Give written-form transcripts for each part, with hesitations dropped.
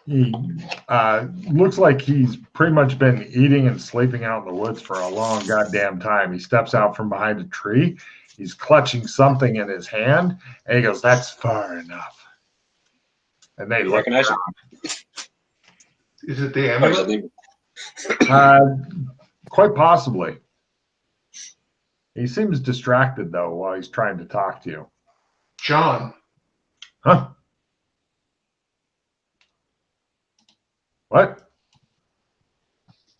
He looks like he's pretty much been eating and sleeping out in the woods for a long goddamn time. He steps out from behind a tree. He's clutching something in his hand, and he goes, "That's far enough." And they look recognize around. Is it the amulet? Quite possibly. He seems distracted, though, while he's trying to talk to you. John. Huh? What?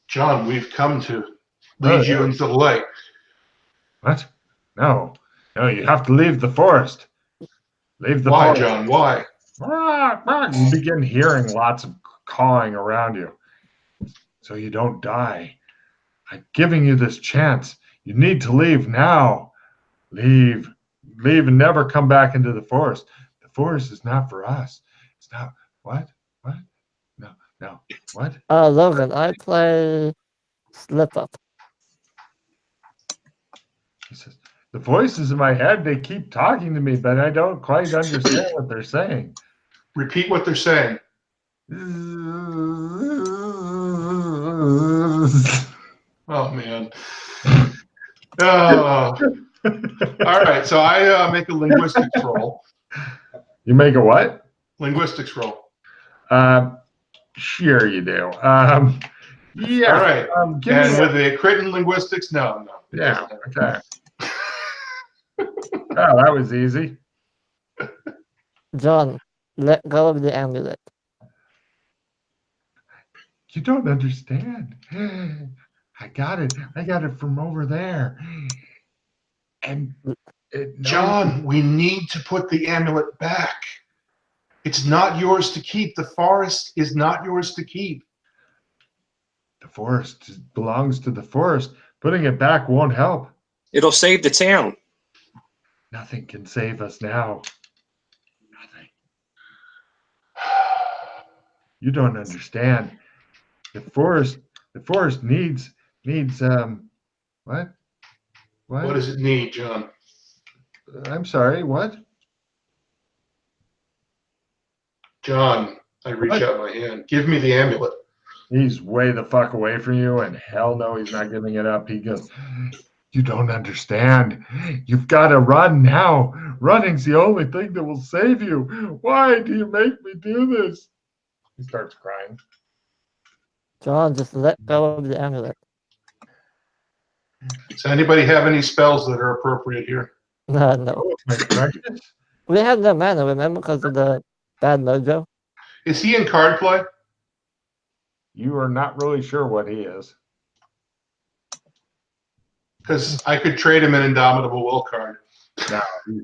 John, we've come to lead you into the light. What? No. No, you have to leave the forest. Leave the Why, forest. John? Why? You begin hearing lots of cawing around you. So you don't die. I'm giving you this chance. You need to leave now. Leave. Leave and never come back into the forest. The forest is not for us. It's not. What? What? No. No. What? Logan, I play Slip Up. He says, the voices in my head, they keep talking to me, but I don't quite understand what they're saying. Repeat what they're saying. Oh, man. All right, so I make a linguistics roll. You make a what? Linguistics roll. Sure you do. Yeah. All right. And with the crit in linguistics, no. Yeah, okay. Oh, that was easy. John, let go of the amulet. You don't understand. I got it. I got it from over there. And John, we need to put the amulet back. It's not yours to keep. The forest is not yours to keep. The forest belongs to the forest. Putting it back won't help. It'll save the town. Nothing can save us now. Nothing. You don't understand. The forest needs what? What does it need, John? I'm sorry, what? John, I reach out my hand. Give me the amulet. He's way the fuck away from you, and hell no, he's not giving it up. He goes, you don't understand. You've got to run now. Running's the only thing that will save you. Why do you make me do this? He starts crying. John, just let go of the amulet. Does anybody have any spells that are appropriate here? No. Oh, my precious. We have no mana, remember, because of the bad mojo? Is he in card play? You are not really sure what he is. Because I could trade him an Indomitable Will card. No,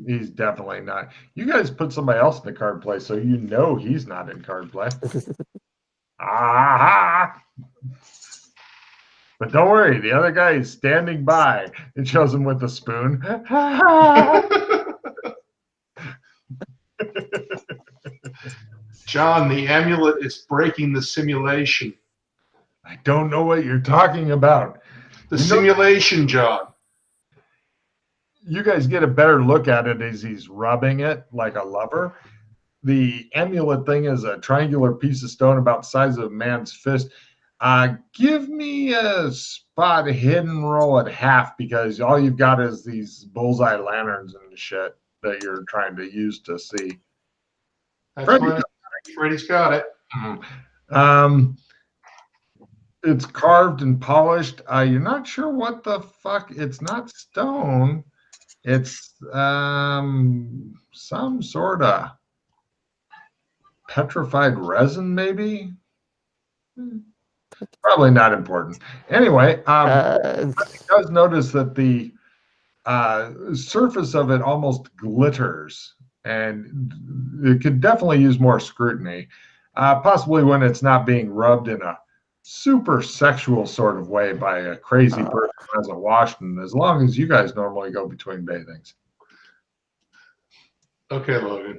he's definitely not. You guys put somebody else in the card play, so you know he's not in card play. Aha! But don't worry, the other guy is standing by. It shows him with the spoon. John, the amulet is breaking the simulation. I don't know what you're talking about. The simulation, John. You guys get a better look at it as he's rubbing it like a lover. The amulet thing is a triangular piece of stone about the size of a man's fist. Give me a spot hidden roll at half, because all you've got is these bullseye lanterns and shit that you're trying to use to see. Freddie's got it. It's carved and polished. You're not sure what the fuck. It's not stone. It's some sort of petrified resin, maybe. Probably not important. Anyway, it does notice that the surface of it almost glitters, and it could definitely use more scrutiny, possibly when it's not being rubbed in a super sexual sort of way by a crazy person who hasn't washed, and as long as you guys normally go between bathings. Okay, Logan.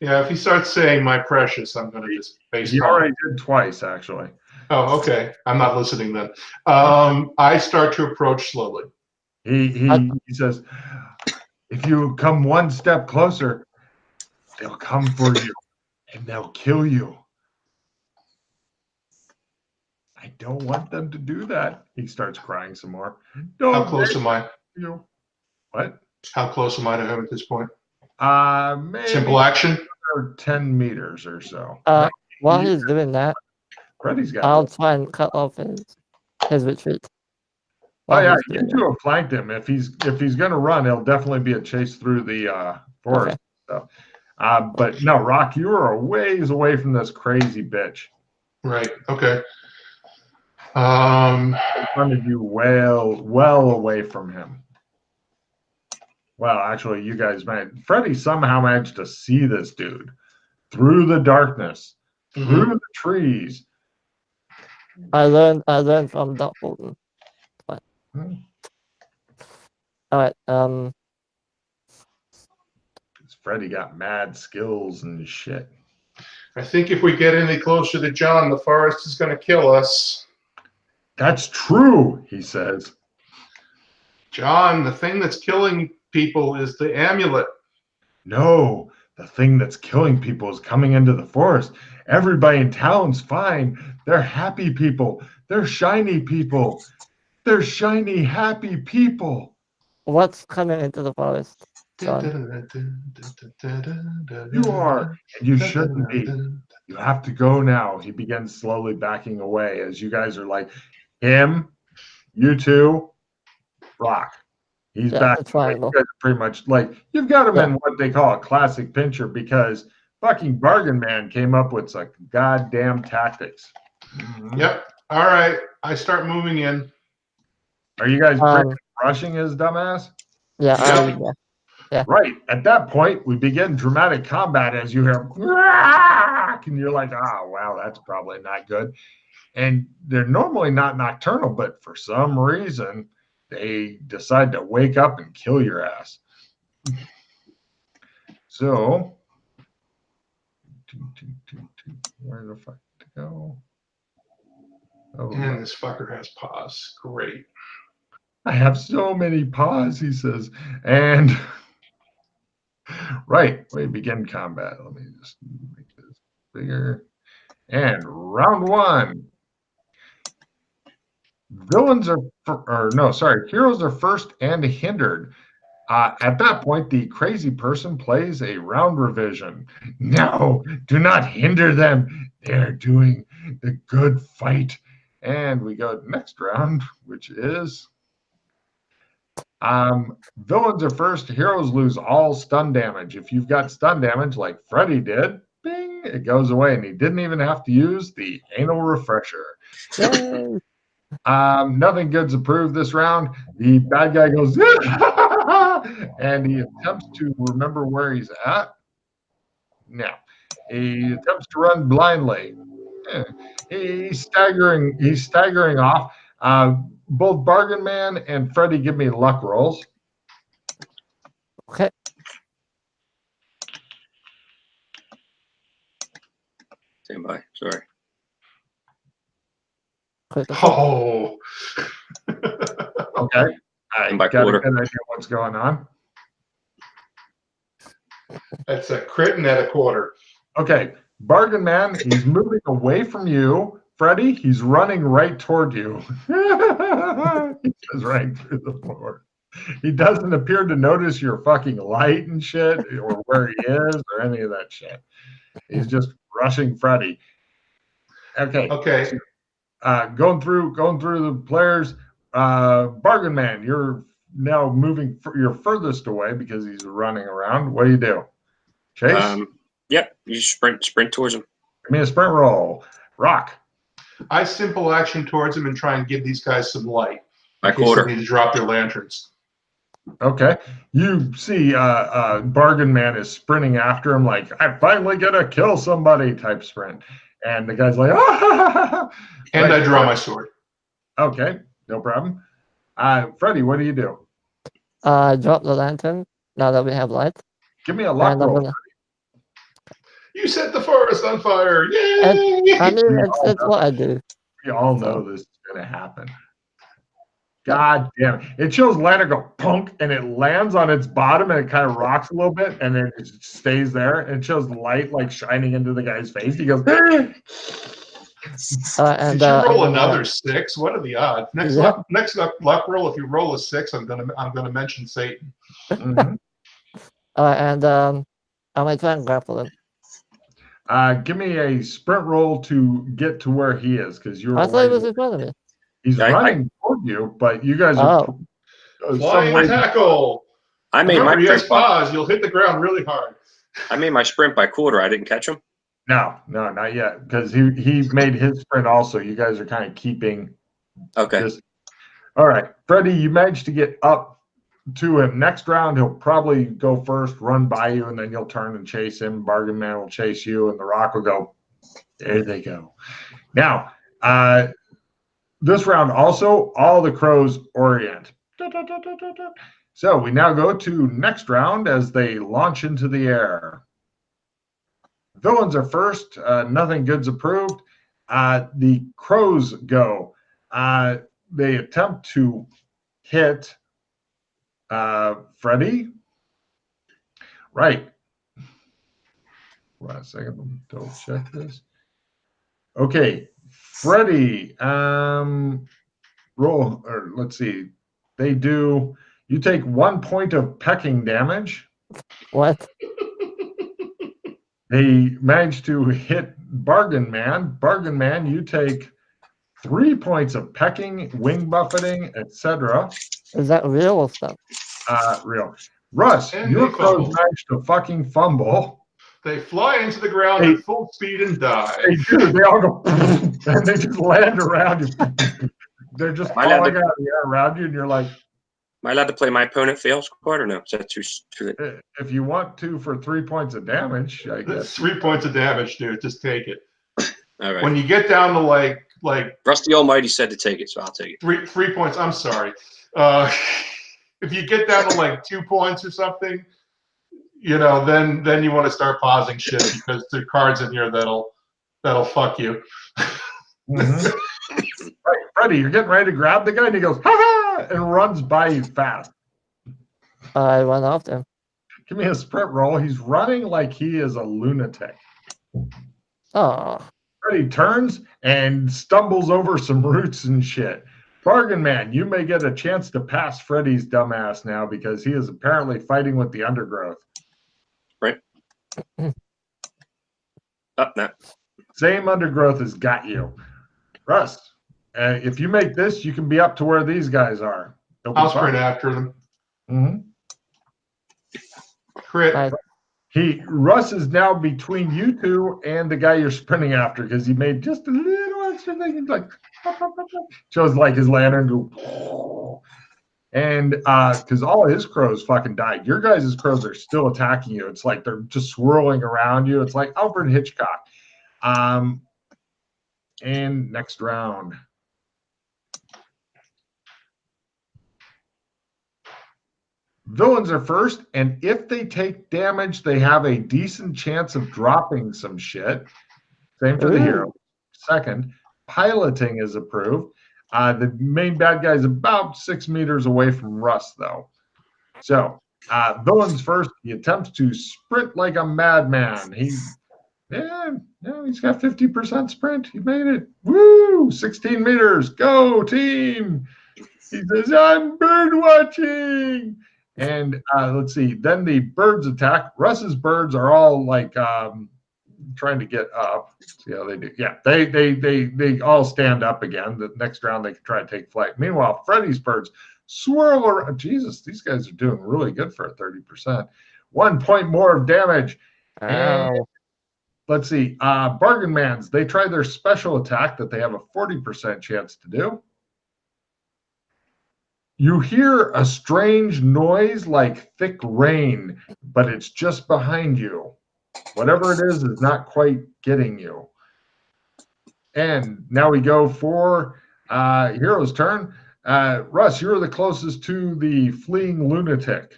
Yeah, if he starts saying "my precious," I'm going to just face. He already did twice, actually. Oh, okay. I'm not listening then. I start to approach slowly. He says, "If you come one step closer, They'll come for you, and they'll kill you. I don't want them to do that. He starts crying some more. How close am I? You. What? How close am I to him at this point? Maybe Simple action. 10 meters or so. While he's doing that, Freddy's got I'll this. try and cut off his retreat. Oh while yeah, he's you doing two have flanked him. If he's going to run, it'll definitely be a chase through the forest. Okay. But no, Rock, you are a ways away from this crazy bitch. Right. Okay. In front of you, well away from him. Well, actually, you guys Freddy somehow managed to see this dude through the darkness, through the trees. I learned from Doc Bolton. But all right. Freddy got mad skills and shit. I think if we get any closer to John, the forest is going to kill us. That's true, he says. John, the thing that's killing people is the amulet. No, the thing that's killing people is coming into the forest. Everybody in town's fine. They're happy people. They're shiny people. They're shiny, happy people. What's coming into the forest, John? You are, and you shouldn't be. You have to go now. He begins slowly backing away as you guys are like, him, you two, Rock. He's back. You guys are pretty much like, you've got him in what they call a classic pincher because fucking Bargain Man came up with some goddamn tactics. Yep. All right. I start moving in. Are you guys rushing his dumbass? Yeah. Yeah. Right. At that point, we begin dramatic combat as you hear, and you're like, oh, wow, that's probably not good. And they're normally not nocturnal, but for some reason, they decide to wake up and kill your ass. So, where the fuck to go? Oh, and this fucker has paws. Great. I have so many paws, he says. And right, we begin combat. Let me just make this bigger. And round one. Heroes are first and hindered. At that point, the crazy person plays a round revision. No, do not hinder them. They're doing the good fight. And we go next round, which is villains are first. Heroes lose all stun damage. If you've got stun damage like Freddy did, bing, it goes away. And he didn't even have to use the anal refresher. Yay. Nothing good's approved this round. The bad guy goes, and he attempts to remember where he's at. No. He attempts to run blindly. He's staggering off. Both Bargain Man and Freddy give me luck rolls. Okay. Stand by. Sorry. Oh. Okay. I got a good idea what's going on. That's a crit and at a quarter. Okay. Bargain Man, he's moving away from you. Freddy, he's running right toward you. He says right through the floor. He doesn't appear to notice your fucking light and shit or where he is or any of that shit. He's just rushing Freddy. Okay. Going through the players. Bargain Man, you're now moving. You're furthest away because he's running around. What do you do? Chase? Yep. You sprint towards him. Give me a sprint roll. Rock. I simple action towards him and try and give these guys some light. My quarter. They need to drop their lanterns. Okay. You see Bargain Man is sprinting after him like, I'm finally going to kill somebody type sprint. And the guy's like, ah! And I draw my sword. Okay. No problem. Freddy, what do you do? Drop the lantern now that we have light. Give me a luck roll. You set the forest on fire. Yay! I mean, it's what I do. We all know this is going to happen. God damn it. It shows Lana go punk and it lands on its bottom and it kind of rocks a little bit and then it just stays there. And it shows light like shining into the guy's face. He goes, Did you roll another 6? What are the odds? Next luck roll. If you roll a 6, I'm gonna mention Satan. mm-hmm. And I'm gonna try and grapple him. Give me a sprint roll to get to where he is, because you're. I thought he was in front of me. He's running toward you, but you guys are. Flying tackle. I made my sprint. Pause. You'll hit the ground really hard. I made my sprint by quarter. I didn't catch him. No, not yet, because he made his sprint also. You guys are kind of keeping. Okay. All right, Freddie, you managed to get up to him. Next round, he'll probably go first, run by you, and then you'll turn and chase him. Bargain Man will chase you, and the Rock will go. There they go. Now, this round also, all the crows orient. So we now go to next round as they launch into the air. Villains are first. Nothing good's approved. The crows go. They attempt to hit Freddy. Right. Wait a second. Let me double check this. Okay. Freddy. Roll. Or let's see. They do. You take 1 point of pecking damage. What? They managed to hit Bargain Man. Bargain Man, you take 3 points of pecking, wing buffeting, etc. Is that real or stuff? Real. Russ, And your they crows fumble. managed to fucking fumble. They fly into the ground at full speed and die. They do. They all go, and they just land around you. They're just falling out of the air around you, and you're like, Am I allowed to play my opponent fail squad or no? Is that too? if you want to for 3 points of damage, I That's guess. 3 points of damage, dude. Just take it. All right. When you get down to like Rusty Almighty said to take it, so I'll take it. 3 points, I'm sorry. If you get down to like 2 points or something, then you want to start pausing shit because there are cards in here that'll fuck you. Mm-hmm. Right, Freddie, you're getting ready to grab the guy, and he goes, ha ha, and runs by you fast. I run after him. Give me a sprint roll. He's running like he is a lunatic. Oh. Freddie turns and stumbles over some roots and shit. Bargain Man, you may get a chance to pass Freddie's dumbass now because he is apparently fighting with the undergrowth. Right. Up now. Same undergrowth has got you. Russ, if you make this, you can be up to where these guys are. I'll sprint after them. Mm-hmm. Crit. Russ is now between you two and the guy you're sprinting after because he made just a little extra thing. He's like, shows like his lantern go, and because all his crows fucking died. Your guys' crows are still attacking you. It's like they're just swirling around you. It's like Alfred Hitchcock. And next round. Villains are first, and if they take damage, they have a decent chance of dropping some shit. Same for the hero. Second, piloting is approved. The main bad guy is about 6 meters away from Russ, though. So, villains first. He attempts to sprint like a madman. He's got 50% sprint. He made it. Woo! 16 meters. Go, team. He says, I'm bird watching. And let's see. Then the birds attack. Russ's birds are all like trying to get up. See how they do. Yeah, they all stand up again. The next round they can try to take flight. Meanwhile, Freddy's birds swirl around. Jesus, these guys are doing really good for a 30%. 1 point more of damage. And let's see. Bargain Mans, they try their special attack that they have a 40% chance to do. You hear a strange noise like thick rain, but it's just behind you. Whatever it is not quite getting you. And now we go for Hero's turn. Russ, you're the closest to the fleeing lunatic.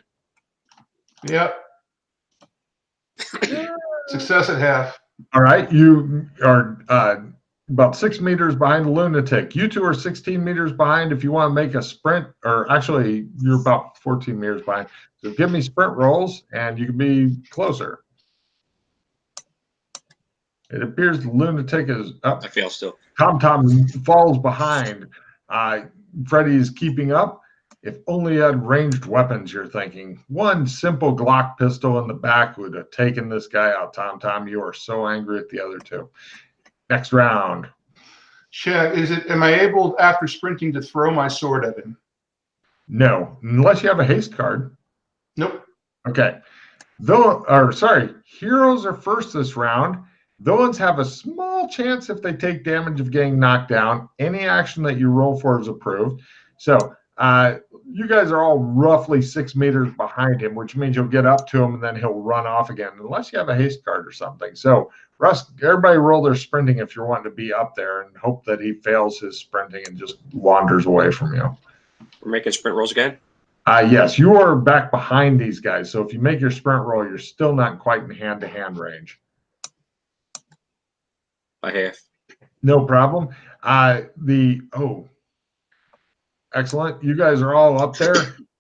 Yep. Success at half. All right. You are about 6 meters behind the lunatic. You two are 16 meters behind. If you want to make a sprint, or actually, you're about 14 meters behind. So give me sprint rolls, and you can be closer. It appears the lunatic is up. I fail still. Tom falls behind. Freddy is keeping up. If only you had ranged weapons, you're thinking. One simple Glock pistol in the back would have taken this guy out, Tom. You are so angry at the other two. Next round. Shag, am I able, after sprinting, to throw my sword at him? No, unless you have a haste card. Nope. Okay. Heroes are first this round. Villains have a small chance if they take damage of getting knocked down. Any action that you roll for is approved. So you guys are all roughly 6 meters behind him, which means you'll get up to him and then he'll run off again, unless you have a haste card or something. So, Russ, everybody roll their sprinting if you're wanting to be up there, and hope that he fails his sprinting and just wanders away from you. We're making sprint rolls again? Yes, you are back behind these guys. So if you make your sprint roll, you're still not quite in hand-to-hand range. I have. No problem. Excellent. You guys are all up there.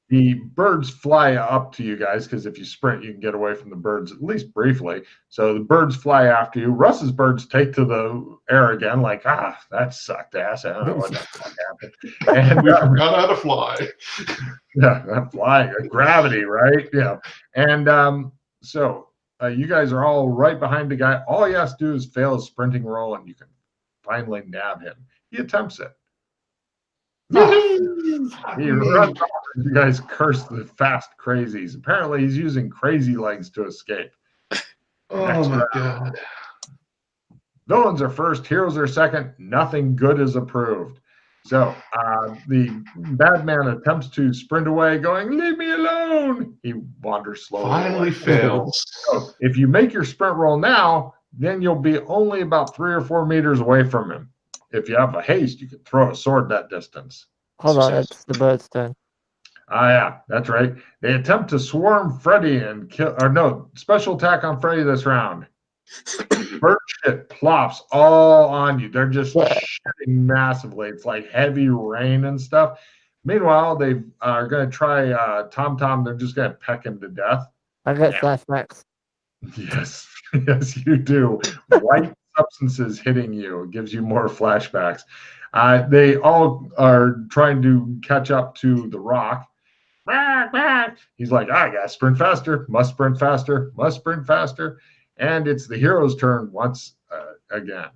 The birds fly up to you guys, because if you sprint, you can get away from the birds, at least briefly. So the birds fly after you. Russ's birds take to the air again, like, that sucked ass. I don't know what the fuck happened. And we forgot how to fly. Yeah, that flying, gravity, right? Yeah. And you guys are all right behind the guy. All he has to do is fail his sprinting roll, and you can finally nab him. He attempts it. He runs off. You guys curse the fast crazies. Apparently, he's using crazy legs to escape. Oh my god. Villains are first, heroes are second. Nothing good is approved. So the bad man attempts to sprint away, going, "Leave me alone." He wanders slowly. Finally fails. So if you make your sprint roll now, then you'll be only about 3 or 4 meters away from him. If you have a haste, you can throw a sword that distance. Hold on, it's the bird's turn. Yeah, that's right. They attempt to swarm Freddy and kill, or no, special attack on Freddy this round. Bird shit plops all on you. They're just shitting massively. It's like heavy rain and stuff. Meanwhile, they are going to try Tom. They're just going to peck him to death. I got flashbacks. Yes, yes, you do. White substances hitting you. It gives you more flashbacks. They all are trying to catch up to the rock. He's like, I gotta sprint faster, must sprint faster, must sprint faster. And it's the hero's turn once again.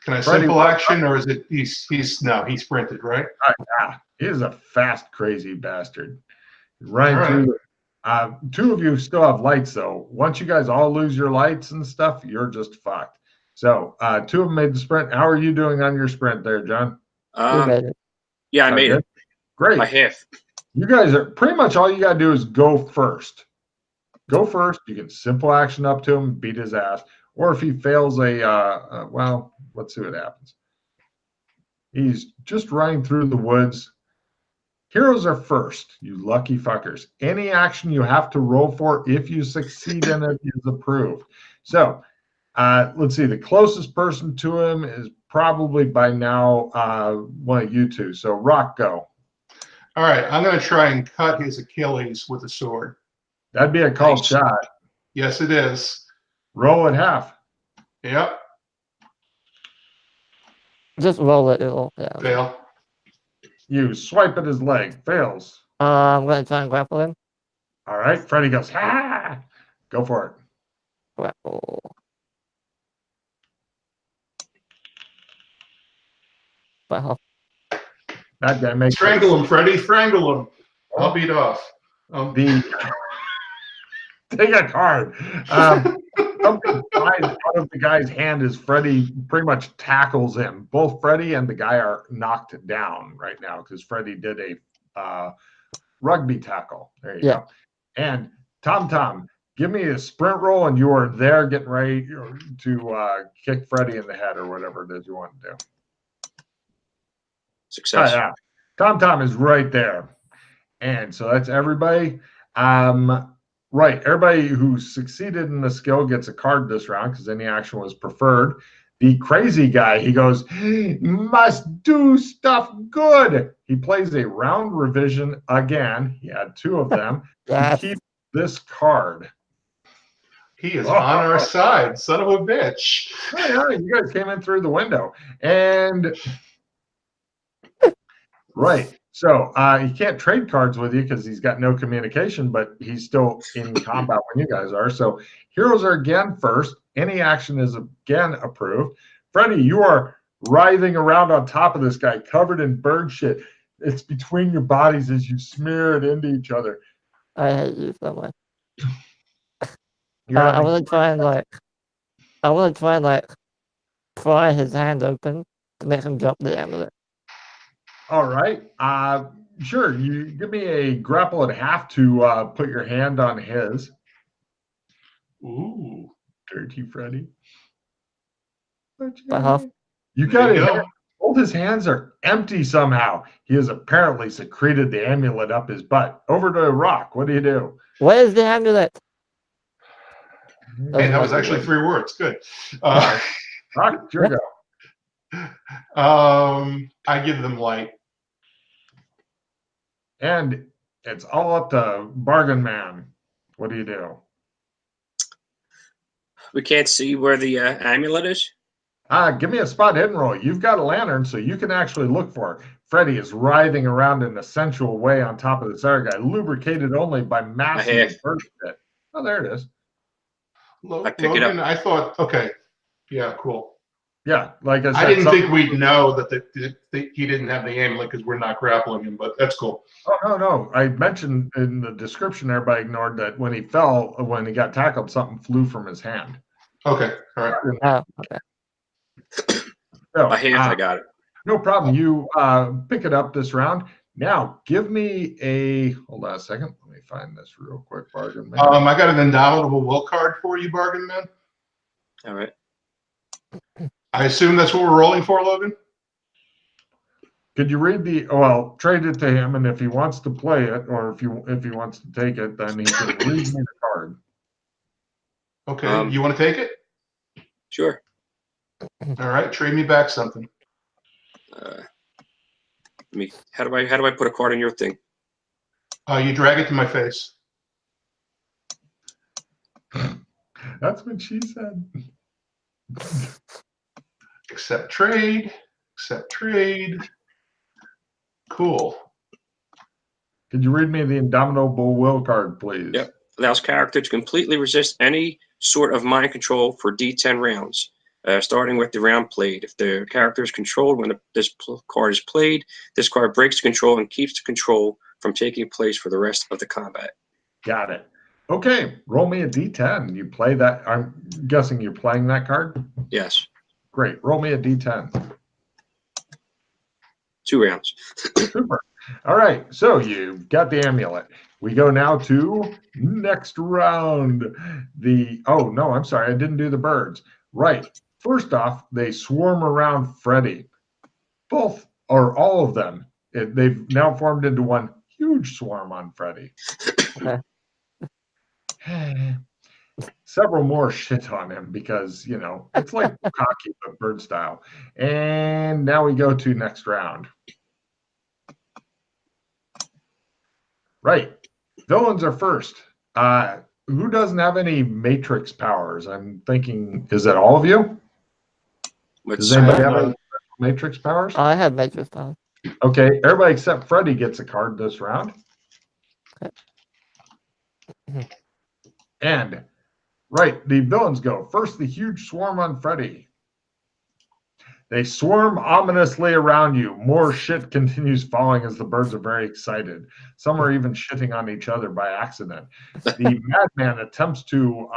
Can I simple action, or is it he sprinted, right? He is a fast, crazy bastard. Right through. Two of you still have lights, though. Once you guys all lose your lights and stuff, you're just fucked. So 2 of them made the sprint. How are you doing on your sprint there, John? Yeah, I made it. Great. I have. You guys are pretty much all you got to do is go first. Go first. You can simple action up to him, beat his ass. Or if he fails well, let's see what happens. He's just running through the woods. Heroes are first, you lucky fuckers. Any action you have to roll for, if you succeed in it, is approved. So let's see. The closest person to him is probably by now one of you two. So Rock, go. All right, I'm going to try and cut his Achilles with a sword. That'd be a called shot. Yes, it is. Roll at half. Yep. Just roll it. Fail. You swipe at his leg. Fails. I'm going to try and grapple him. All right. Freddy goes, Go for it. Grapple. Wow. That guy makes Strangle him, Freddy. Strangle him. I'll beat off. Take a card. Something flies out of the guy's hand as Freddy pretty much tackles him. Both Freddy and the guy are knocked down right now because Freddy did a rugby tackle. There you go. And Tom, give me a sprint roll, and you are there getting ready to kick Freddy in the head or whatever it is you want to do. Success. Yeah. Tom is right there. And so that's everybody. Right. Everybody who succeeded in the skill gets a card this round because any action was preferred. The crazy guy, he goes, must do stuff good. He plays a round revision again. He had 2 of them. Yes. To keep this card. He is on our side, son of a bitch. Oh, yeah, you guys came in through the window. And right. So he can't trade cards with you because he's got no communication, but he's still in combat when you guys are. So heroes are again first. Any action is again approved. Freddy, you are writhing around on top of this guy, covered in bird shit. It's between your bodies as you smear it into each other. I hate you so much. I want to try and pry his hand open to make him drop the amulet. All right. Sure. You give me a grapple at half to put your hand on his. Ooh. Dirty Freddy. Half. You got it. Both his hands are empty somehow. He has apparently secreted the amulet up his butt. Over to Rock. What do you do? Where's the amulet? Hey, that was actually 3 words. Good. Rock, your go. I give them light. And it's all up to Bargain Man. What do you do? We can't see where the amulet is. Give me a spot hidden roll. You've got a lantern, so you can actually look for it. Freddy is writhing around in a sensual way on top of this other guy, lubricated only by massive bird shit. Oh, there it is. I pick it up. I thought, okay, yeah, cool. Yeah, like I said, I didn't think we'd know that he didn't have the amulet because we're not grappling him, but that's cool. Oh, no. I mentioned in the description, everybody ignored that when he fell, when he got tackled, something flew from his hand. Okay, all right. Oh, okay. So, I got it. No problem. You pick it up this round. Now, give me a... Hold on a second. Let me find this real quick, Bargain Man. I got an Indomitable Will card for you, Bargain Man. All right. I assume that's what we're rolling for, Logan? Could you read the... Well, trade it to him, and if he wants to play it, or if he wants to take it, then he can read me the card. Okay. You want to take it? Sure. All right. Trade me back something. How do I put a card in your thing? You drag it to my face. That's what she said. Accept trade. Accept trade. Cool. Could you read me the Indomitable Will card, please? Yep. Allows character to completely resist any sort of mind control for D10 rounds, starting with the round played. If the character is controlled when this card is played, this card breaks the control and keeps the control from taking place for the rest of the combat. Got it. Okay, roll me a D10. You play that. I'm guessing you're playing that card? Yes. Great. Roll me a D10. 2 rounds. Super. All right, so you got the amulet. We go now to next round. Oh, no, I'm sorry. I didn't do the birds. Right. First off, they swarm around Freddy. Both, or all of them. They've now formed into one huge swarm on Freddy. Several more shit on him because, it's like cocky but bird style. And now we go to next round. Right. Villains are first. Who doesn't have any matrix powers? I'm thinking, is that all of you? Does anybody have any matrix powers? I have matrix powers. Okay, everybody except Freddy gets a card this round. Okay. And, right, the villains go. First, the huge swarm on Freddy. They swarm ominously around you. More shit continues falling as the birds are very excited. Some are even shitting on each other by accident. The madman attempts to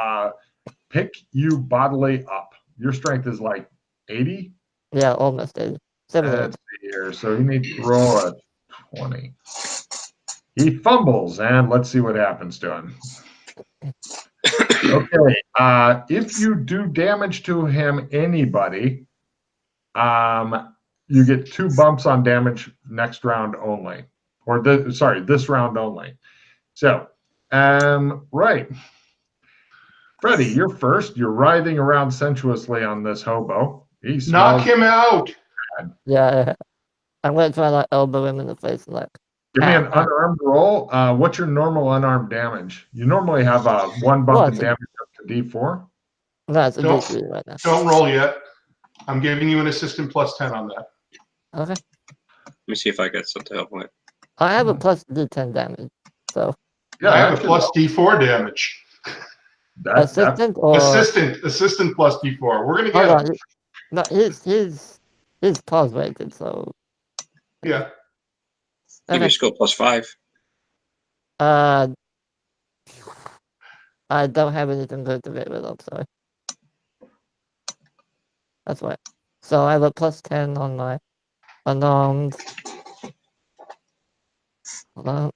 pick you bodily up. Your strength is like 80? Yeah, almost 80. 70. Let's see here. So you need to roll a 20. He fumbles, and let's see what happens to him. Okay. If you do damage to him, anybody... you get 2 bumps on damage next round only, or this round only. So, right, Freddy, you're first. You're writhing around sensuously on this hobo. He Knock smells. him out. Yeah. I'm gonna try like elbow him in the face and like. Give me an unarmed roll. What's your normal unarmed damage? You normally have one bump in damage up to D4. No, it's a D3 right now. Don't roll yet. I'm giving you an assistant plus 10 on that. Okay. Let me see if I got something to help with. I have a plus D10 damage, so. Yeah, I have a plus D4 damage. Assistant or assistant plus D4. We're gonna get him. No, his pause rated, so. Yeah. Give your skill plus 5. I don't have anything good to get rid of, sorry. That's right. So I have a plus 10 on my unarmed. Hold on.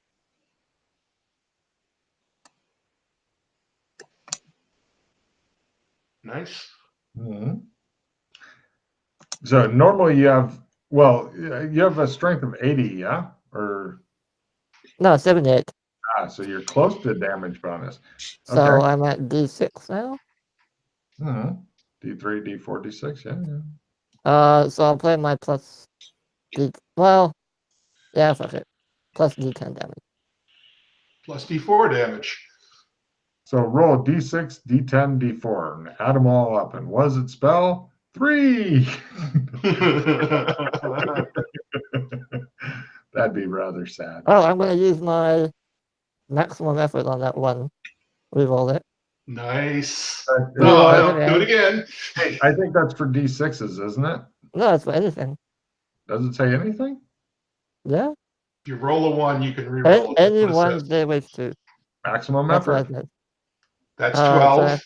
Nice. Mm-hmm. So normally you have a strength of 80, yeah? Or no, 78. So you're close to damage bonus. So okay. I'm at D6 now. Mm-hmm. D3, D4, D6, yeah. So I'll play my plus D. Well, yeah, fuck it. Plus D10 damage. Plus D4 damage. So roll D6, D10, D4, and add them all up. And what does it spell? 3. That'd be rather sad. Oh, I'm gonna use my maximum effort on that one. Reroll it. Nice. No, do it again. I think that's for D6s, isn't it? No, it's for anything. Does it say anything? Yeah. If you roll a 1, you can reroll it. Any one they wish to. Maximum That's effort. That's 12.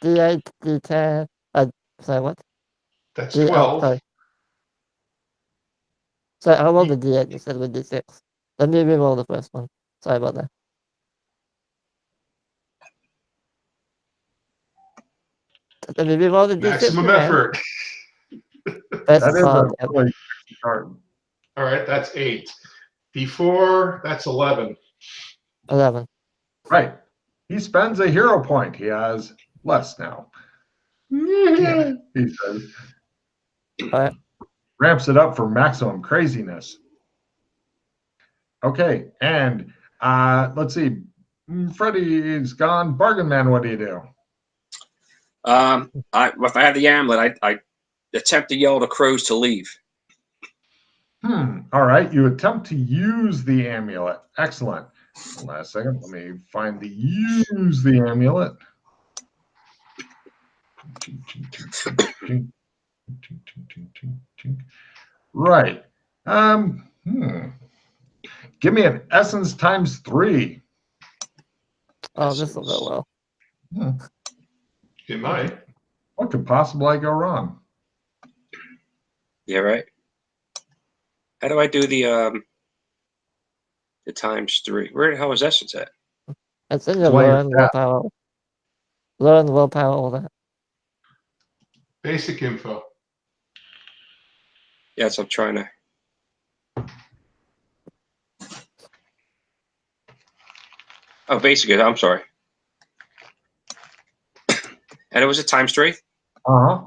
So D8, D10. Sorry, what? That's 12. Sorry. So I rolled the D8 instead of a D6. Let me reroll the first one. Sorry about that. Let me reroll the D6. Maximum effort. That is a really hard. All right, that's 8. D4, that's 11. 11. Right. He spends a hero point. He has less now. Yeah. He says. All right. Ramps it up for maximum craziness. Okay, and let's see. Freddy's gone. Bargain Man, what do you do? If I have the amulet, I attempt to yell to crows to leave. All right, you attempt to use the amulet. Excellent. Last second, let me find the use the amulet. Right. Give me an essence times 3. Oh, this will go well. It might. What could possibly go wrong? Yeah, right. How do I do the times 3? Where the hell is essence at? It's in your learn willpower. Learn willpower, all that. Basic info. Yes, I'm trying to. Oh, basic. I'm sorry. And it was a times 3? Uh-huh.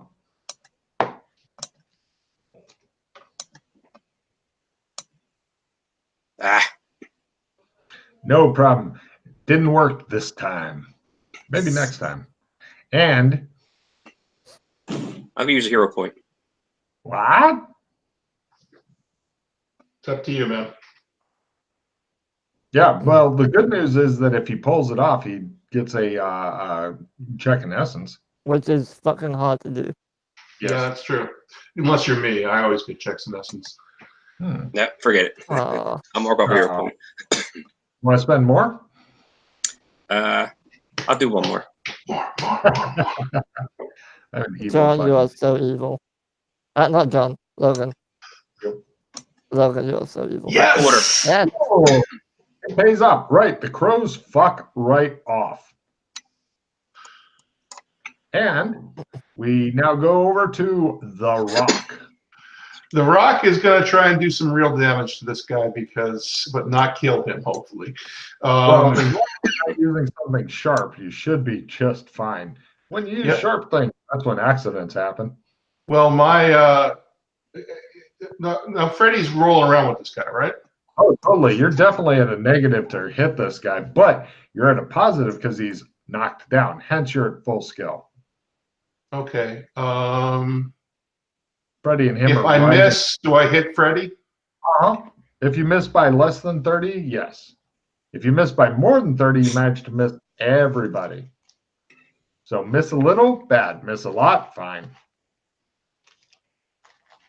No problem. Didn't work this time. Maybe next time. And I'm gonna use a hero point. what? It's up to you, man. Yeah, well, the good news is that if he pulls it off, he gets a check in essence. Which is fucking hard to do. Yes. Yeah, that's true. Unless you're me, I always get checks in essence. Yeah, forget it. I'm more about hero point. Want to spend more? I'll do one more. John, you are so evil. Not John, Logan. Logan, you are so evil. Yes! Order. Yes. Oh, it pays up. Right. The crows fuck right off. And we now go over to The Rock. The Rock is going to try and do some real damage to this guy but not kill him, hopefully. Well, as long as you're not using something sharp, you should be just fine. When you use sharp things, that's when accidents happen. Well, my now Freddy's rolling around with this guy, right? Oh, totally. You're definitely at a negative to hit this guy, but you're at a positive because he's knocked down. Hence, you're at full skill. Okay. Freddy and him If are I riding. miss, do I hit Freddy? If you miss by less than 30, yes. If you miss by more than 30, you manage to miss everybody. So miss a little, bad. Miss a lot, fine.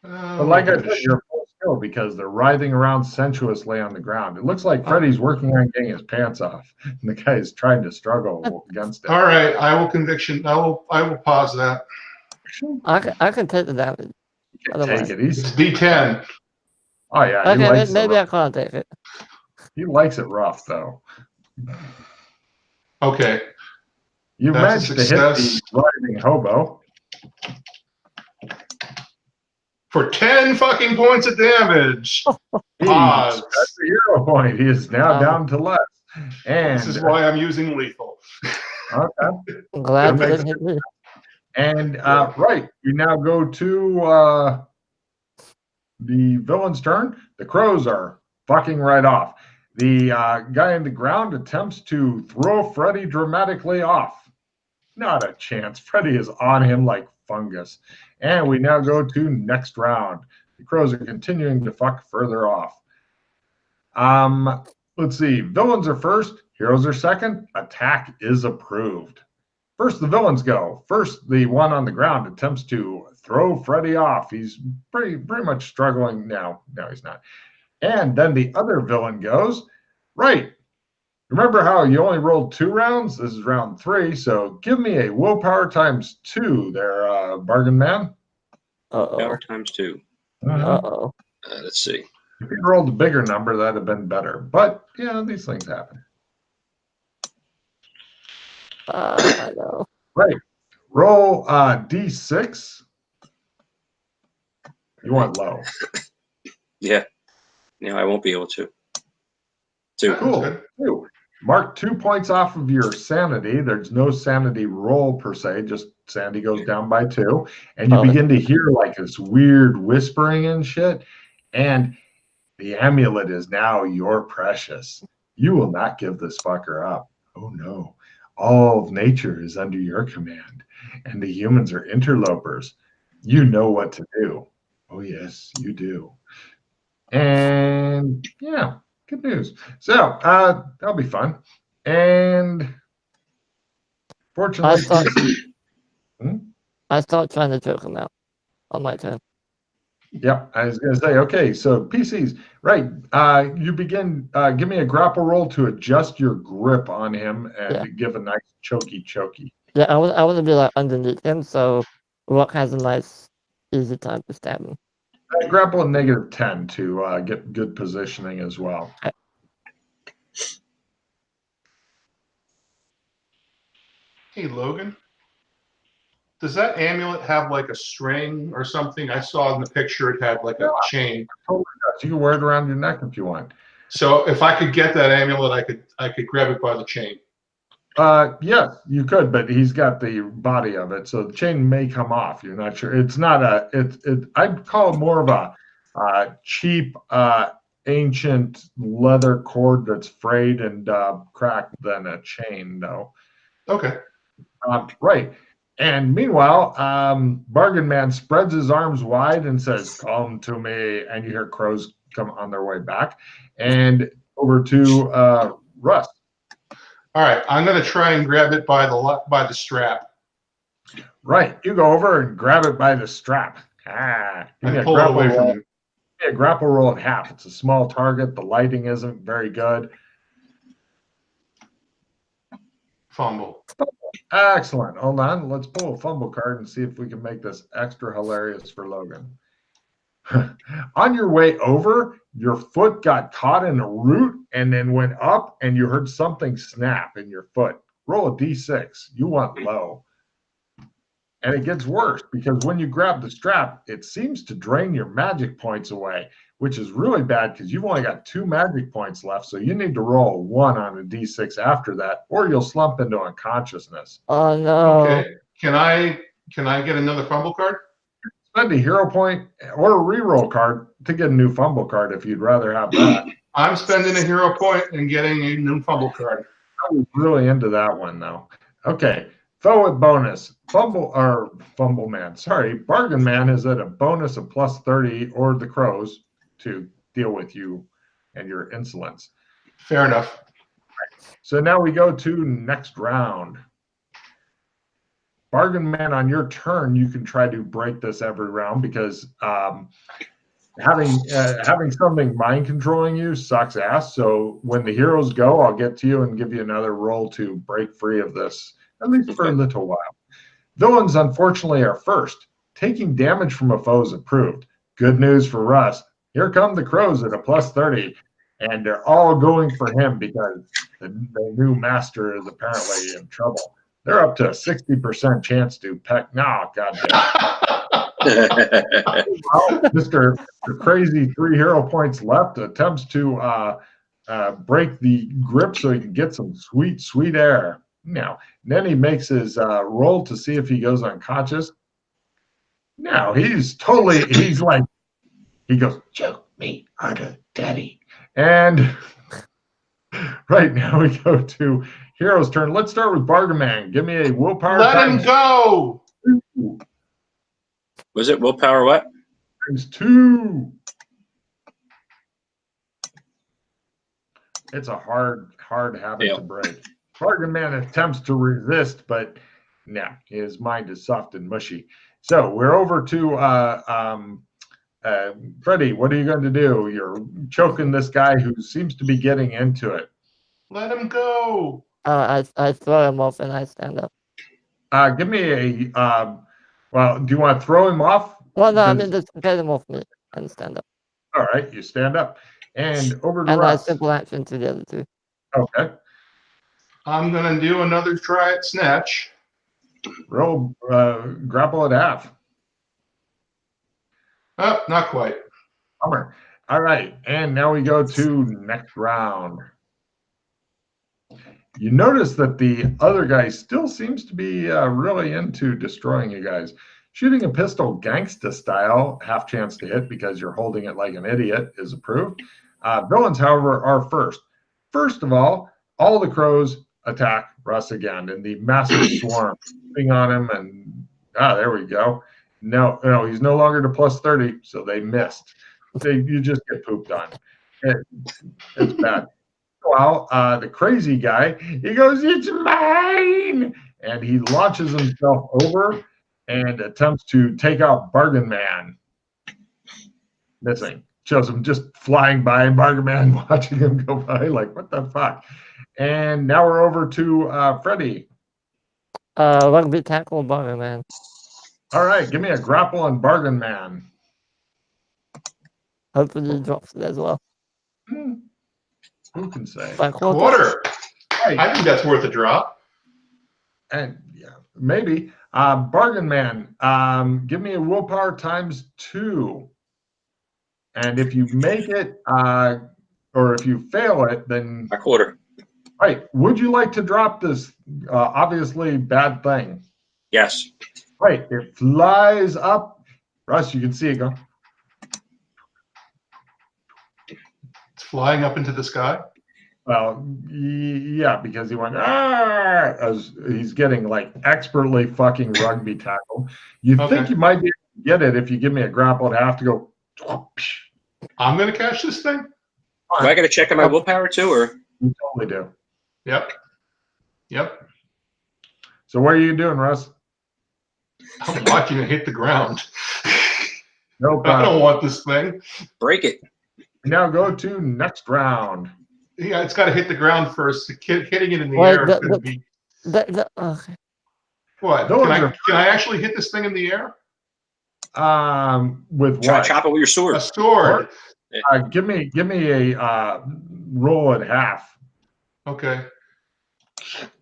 But like I said, you're full skill because they're writhing around sensuously on the ground. It looks like Freddy's working on getting his pants off, and the guy is trying to struggle against it. All right, I will conviction. I will pause that. I can take the damage. Take it. It's D10. Oh yeah, he Okay, likes maybe it. I can't take it. He likes it rough though. Okay. You managed to hit the riding hobo for 10 fucking points of damage. Pause. That's the hero point. He is now down to less. And this is why I'm using lethal. Okay. I'm glad you didn't hit me. And right, we now go to the villain's turn. The crows are fucking right off. The guy in the ground attempts to throw Freddy dramatically off. Not a chance. Freddy is on him like fungus. And we now go to next round. The crows are continuing to fuck further off. Let's see. Villains are first. Heroes are second. Attack is approved. First, the villains go. First, the one on the ground attempts to throw Freddy off. He's pretty much struggling now. No, he's not. And then the other villain goes. Right. Remember how you only rolled 2 rounds? This is round 3. So give me a willpower times 2 there, bargain man. Power times 2. Uh-oh. Let's see. If you rolled a bigger number, that'd have been better. But, yeah, these things happen. I know. Right. Roll D6. You want low. Yeah. No, I won't be able to. 2. Cool. 2. Mark 2 points off of your sanity. There's no sanity roll per se, just sanity goes down by 2. And you begin to hear like this weird whispering and shit. And the amulet is now your precious. You will not give this fucker up. Oh no. All of nature is under your command. And the humans are interlopers. You know what to do. Oh yes, you do. And yeah. Good news. So that'll be fun. And fortunately, I start trying to choke him out on my turn. Yeah, I was going to say, okay, so PCs, right. You begin, give me a grapple roll to adjust your grip on him and give a nice choky. Yeah, I want to be like underneath him, so Rock has a nice, easy time to stab him. Grapple at -10 to get good positioning as well. Hey, Logan. Does that amulet have like a string or something? I saw in the picture it had like a chain. Totally does. You can wear it around your neck if you want. So if I could get that amulet, I could grab it by the chain. Yes, you could, but he's got the body of it, so the chain may come off. You're not sure. It's not I'd call it more of a cheap, ancient leather cord that's frayed and cracked than a chain, though. Okay. Right. And meanwhile, Bargain Man spreads his arms wide and says, "Come to me." And you hear crows come on their way back. And over to Russ. All right, I'm going to try and grab it by the strap. Right, you go over and grab it by the strap. Give me a pull it away from you. A grapple roll at half. It's a small target. The lighting isn't very good. Fumble. Excellent. Hold on. Let's pull a fumble card and see if we can make this extra hilarious for Logan. On your way over, your foot got caught in a root and then went up, and you heard something snap in your foot. Roll a d6. You want low. And it gets worse because when you grab the strap, it seems to drain your magic points away, which is really bad because you've only got 2 magic points left. So you need to roll a 1 on a d6 after that, or you'll slump into unconsciousness. Oh no. Okay. Can I get another fumble card? spend a hero point or a reroll card to get a new fumble card if you'd rather have that. I'm spending a hero point and getting a new fumble card. I was really into that one though. Okay. Foe with bonus. Fumble man. Sorry. Bargain man is at a bonus of plus 30 or the crows to deal with you and your insolence. Fair enough. So now we go to next round. Bargain man, on your turn, you can try to break this every round because having something mind controlling you sucks ass. So when the heroes go, I'll get to you and give you another roll to break free of this, at least for a little while. Villains, unfortunately, are first. Taking damage from a foe is approved. Good news for Russ. Here come the crows at a plus 30, and they're all going for him because the new master is apparently in trouble. They're up to a 60% chance to peck. No, goddamn. Well, Mr. Crazy 3 hero points left attempts to break the grip so he can get some sweet, sweet air. Now, then he makes his roll to see if he goes unconscious. No, he's like, he goes, choke me harder, daddy. And right now we go to Hero's turn. Let's start with Bargain Man. Give me a willpower. Let him go. Was it willpower what? Times 2. It's a hard habit to break. Bargain Man attempts to resist, but no, his mind is soft and mushy. So we're over to Freddie. What are you going to do? You're choking this guy who seems to be getting into it. Let him go. I throw him off and I stand up. Give me a. Well, do you want to throw him off? Well, no, I mean just get him off me and stand up. All right, you stand up and over to and Russ. I simple action to the other two. Okay. I'm gonna do another try at snatch. Roll grapple at half. Oh, not quite. Bummer. All right, and now we go to next round. You notice that the other guy still seems to be really into destroying you guys. Shooting a pistol gangsta style, half chance to hit because you're holding it like an idiot, is approved. Villains, however, are first. First of all the crows attack Russ again, and the massive swarm moving on him, and there we go. No, he's no longer to plus 30, so they missed. You just get pooped on. It's bad. Well, the crazy guy, he goes, "It's mine!" And he launches himself over and attempts to take out Bargain Man. Missing. Shows him just flying by and Bargain Man watching him go by like, what the fuck? And now we're over to Freddie. Rugby tackle Bargain Man. All right, give me a grapple on Bargain Man. Hopefully he drops it as well. Who can say? Quarter. Right. I think that's worth a drop. And yeah, maybe. Bargain Man, give me a willpower times 2. And if you make it, or if you fail it, then a quarter. Right. Would you like to drop this obviously bad thing? Yes. Right. It flies up. Russ, you can see it go. It's flying up into the sky. Well, yeah, because he went, as he's getting like expertly fucking rugby tackled. You think you might be able to get it if you give me a grapple and I have to go. I'm going to catch this thing. Do I got to check on my willpower too, or? You totally do. Yep. So what are you doing, Russ? I'm watching it hit the ground. No I don't want this thing. Break it. Now go to next round. Yeah, it's got to hit the ground first. Hitting it in the air is going to be. Okay. What? Can I actually hit this thing in the air? With Try what? chop it with your sword. A sword. Give me a roll at half. Okay.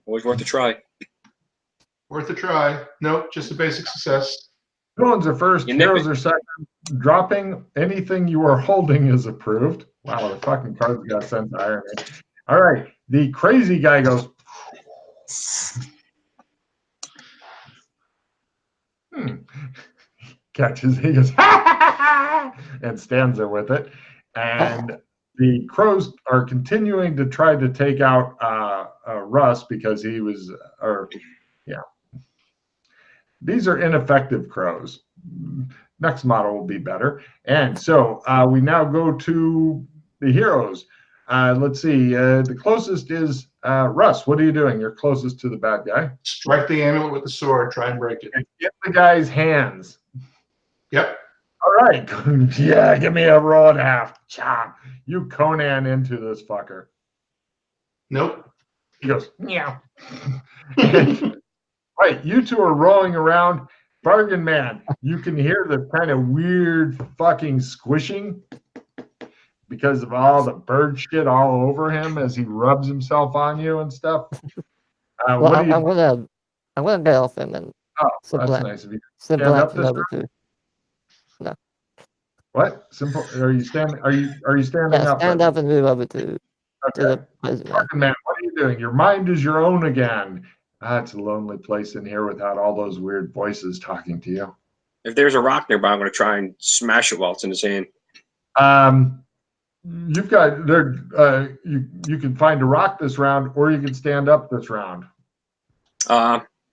Always worth a try. Worth a try. Nope, just a basic success. Villains are first, heroes are second. Dropping anything you are holding is approved. Wow, the fucking cards got sent to irony. All right, the crazy guy goes. catches. He goes, ha, ha, ha, and stands there with it. And the crows are continuing to try to take out Russ because he was, these are ineffective crows. Next model will be better. And so we now go to the heroes. Let's see. The closest is Russ. What are you doing? You're closest to the bad guy. Strike the amulet with the sword. Try and break it. And get the guy's hands. Yep. All right. Yeah, give me a roll and a half. Chop. You Conan into this fucker. Nope. He goes, meow. Right, you two are rolling around. Bargain Man, you can hear the kind of weird fucking squishing because of all the bird shit all over him as he rubs himself on you and stuff. Well, I'm gonna get off him and. That's nice of you. Stand up this round? No. What? Simple? Are you standing? Are you standing up? Stand up and move over to the president. Bargain Man, what are you doing? Your mind is your own again. It's a lonely place in here without all those weird voices talking to you. If there's a rock nearby, I'm going to try and smash it while it's in his hand. You've got there. You can find a rock this round, or you can stand up this round.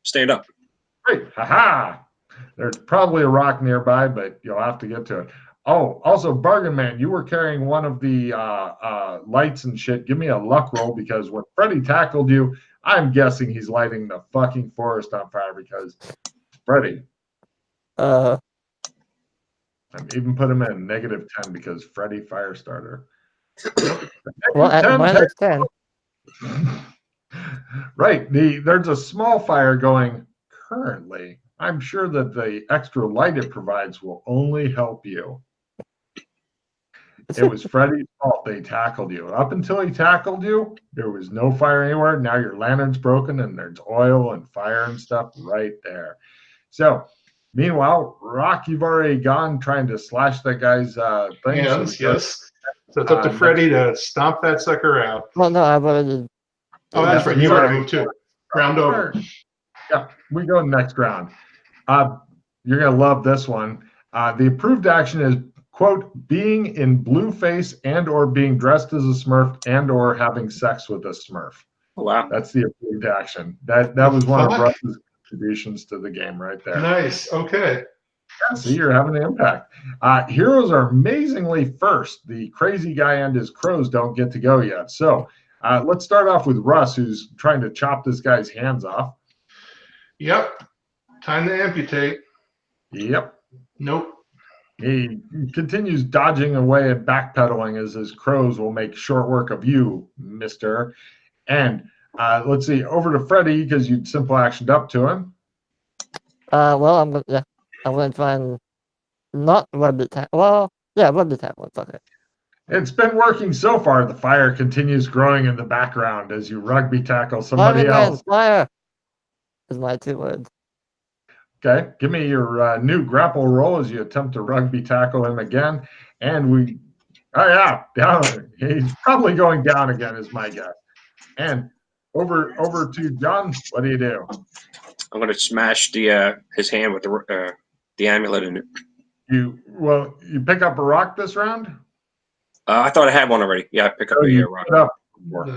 Stand up. Great, haha! There's probably a rock nearby, but you'll have to get to it. Oh, also, Bargain Man, you were carrying one of the lights and shit. Give me a luck roll because when Freddy tackled you, I'm guessing he's lighting the fucking forest on fire because Freddy. I even put him in -10 because Freddy Firestarter. Well, at -10. Right. There's a small fire going currently. I'm sure that the extra light it provides will only help you. It was Freddy's fault they tackled you. Up until he tackled you, there was no fire anywhere. Now your lantern's broken and there's oil and fire and stuff right there. So, meanwhile, Rock, you've already gone trying to slash that guy's thing. Yes. So it's up to Freddy to stomp that sucker out. Well, no, I've already. Oh, that's right. You already moved too. Round over. Yeah, we go next round. You're going to love this one. The approved action is, quote, being in blue face and or being dressed as a Smurf and or having sex with a Smurf. Wow. That's the approved action. That was one of Russ's contributions to the game right there. Nice. Okay. Yeah, see, you're having an impact. Heroes are amazingly first. The crazy guy and his crows don't get to go yet. So let's start off with Russ, who's trying to chop this guy's hands off. Yep. Time to amputate. Yep. Nope. He continues dodging away and backpedaling as his crows will make short work of you, mister. And let's see, over to Freddy because you'd simple actioned up to him. Well, I'm going to try and not rugby tackle. Well, yeah, rugby tackle. Fuck it. It's been working so far. The fire continues growing in the background as you rugby tackle somebody else. Fire is my 2 words. Okay, give me your new grapple roll as you attempt to rugby tackle him again. And down. He's probably going down again, is my guess. And over to John. What do you do? I'm going to smash his hand with the amulet in it. You pick up a rock this round? I thought I had one already. Yeah, I pick up a rock.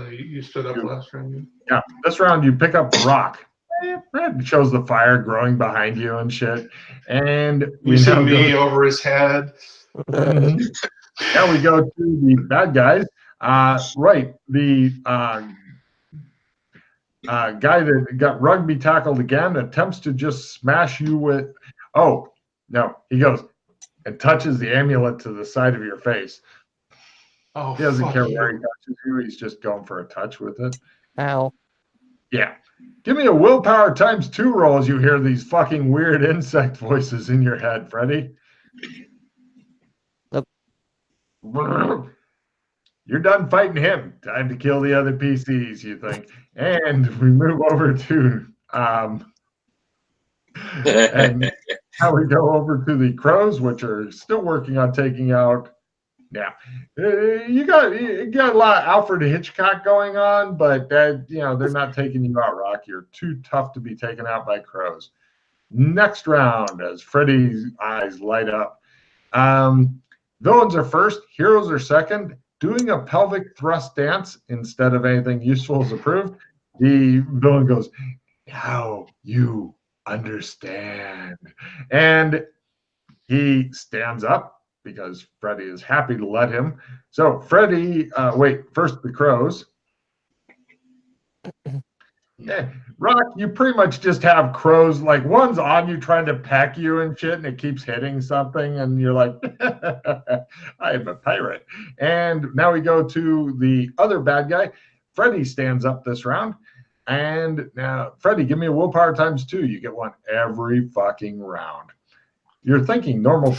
You stood up last round. Yeah, this round you pick up a rock. It shows the fire growing behind you and shit. And you see me over his head. Now we go to the bad guys. Right, the guy that got rugby tackled again attempts to just smash you with. Oh no, he goes and touches the amulet to the side of your face. Oh, he doesn't care where he touches you. He's just going for a touch with it. Ow. Yeah. Give me a willpower ×2 roll as you hear these fucking weird insect voices in your head, Freddy. Nope. You're done fighting him. Time to kill the other PCs, you think. And we move over to and now we go over to the crows, which are still working on taking out. Yeah, you got a lot of Alfred Hitchcock going on, but they're not taking you out, Rock. You're too tough to be taken out by crows. Next round, as Freddy's eyes light up. Villains are first, heroes are second. Doing a pelvic thrust dance instead of anything useful is approved. The villain goes, now you understand. And he stands up because Freddy is happy to let him. So Freddy, first the crows. Yeah, Rock, you pretty much just have crows, like one's on you trying to peck you and shit, and it keeps hitting something, and you're like, I am a pirate. And now we go to the other bad guy. Freddy stands up this round. And now, Freddy, give me a willpower times 2. You get one every fucking round. You're thinking normal.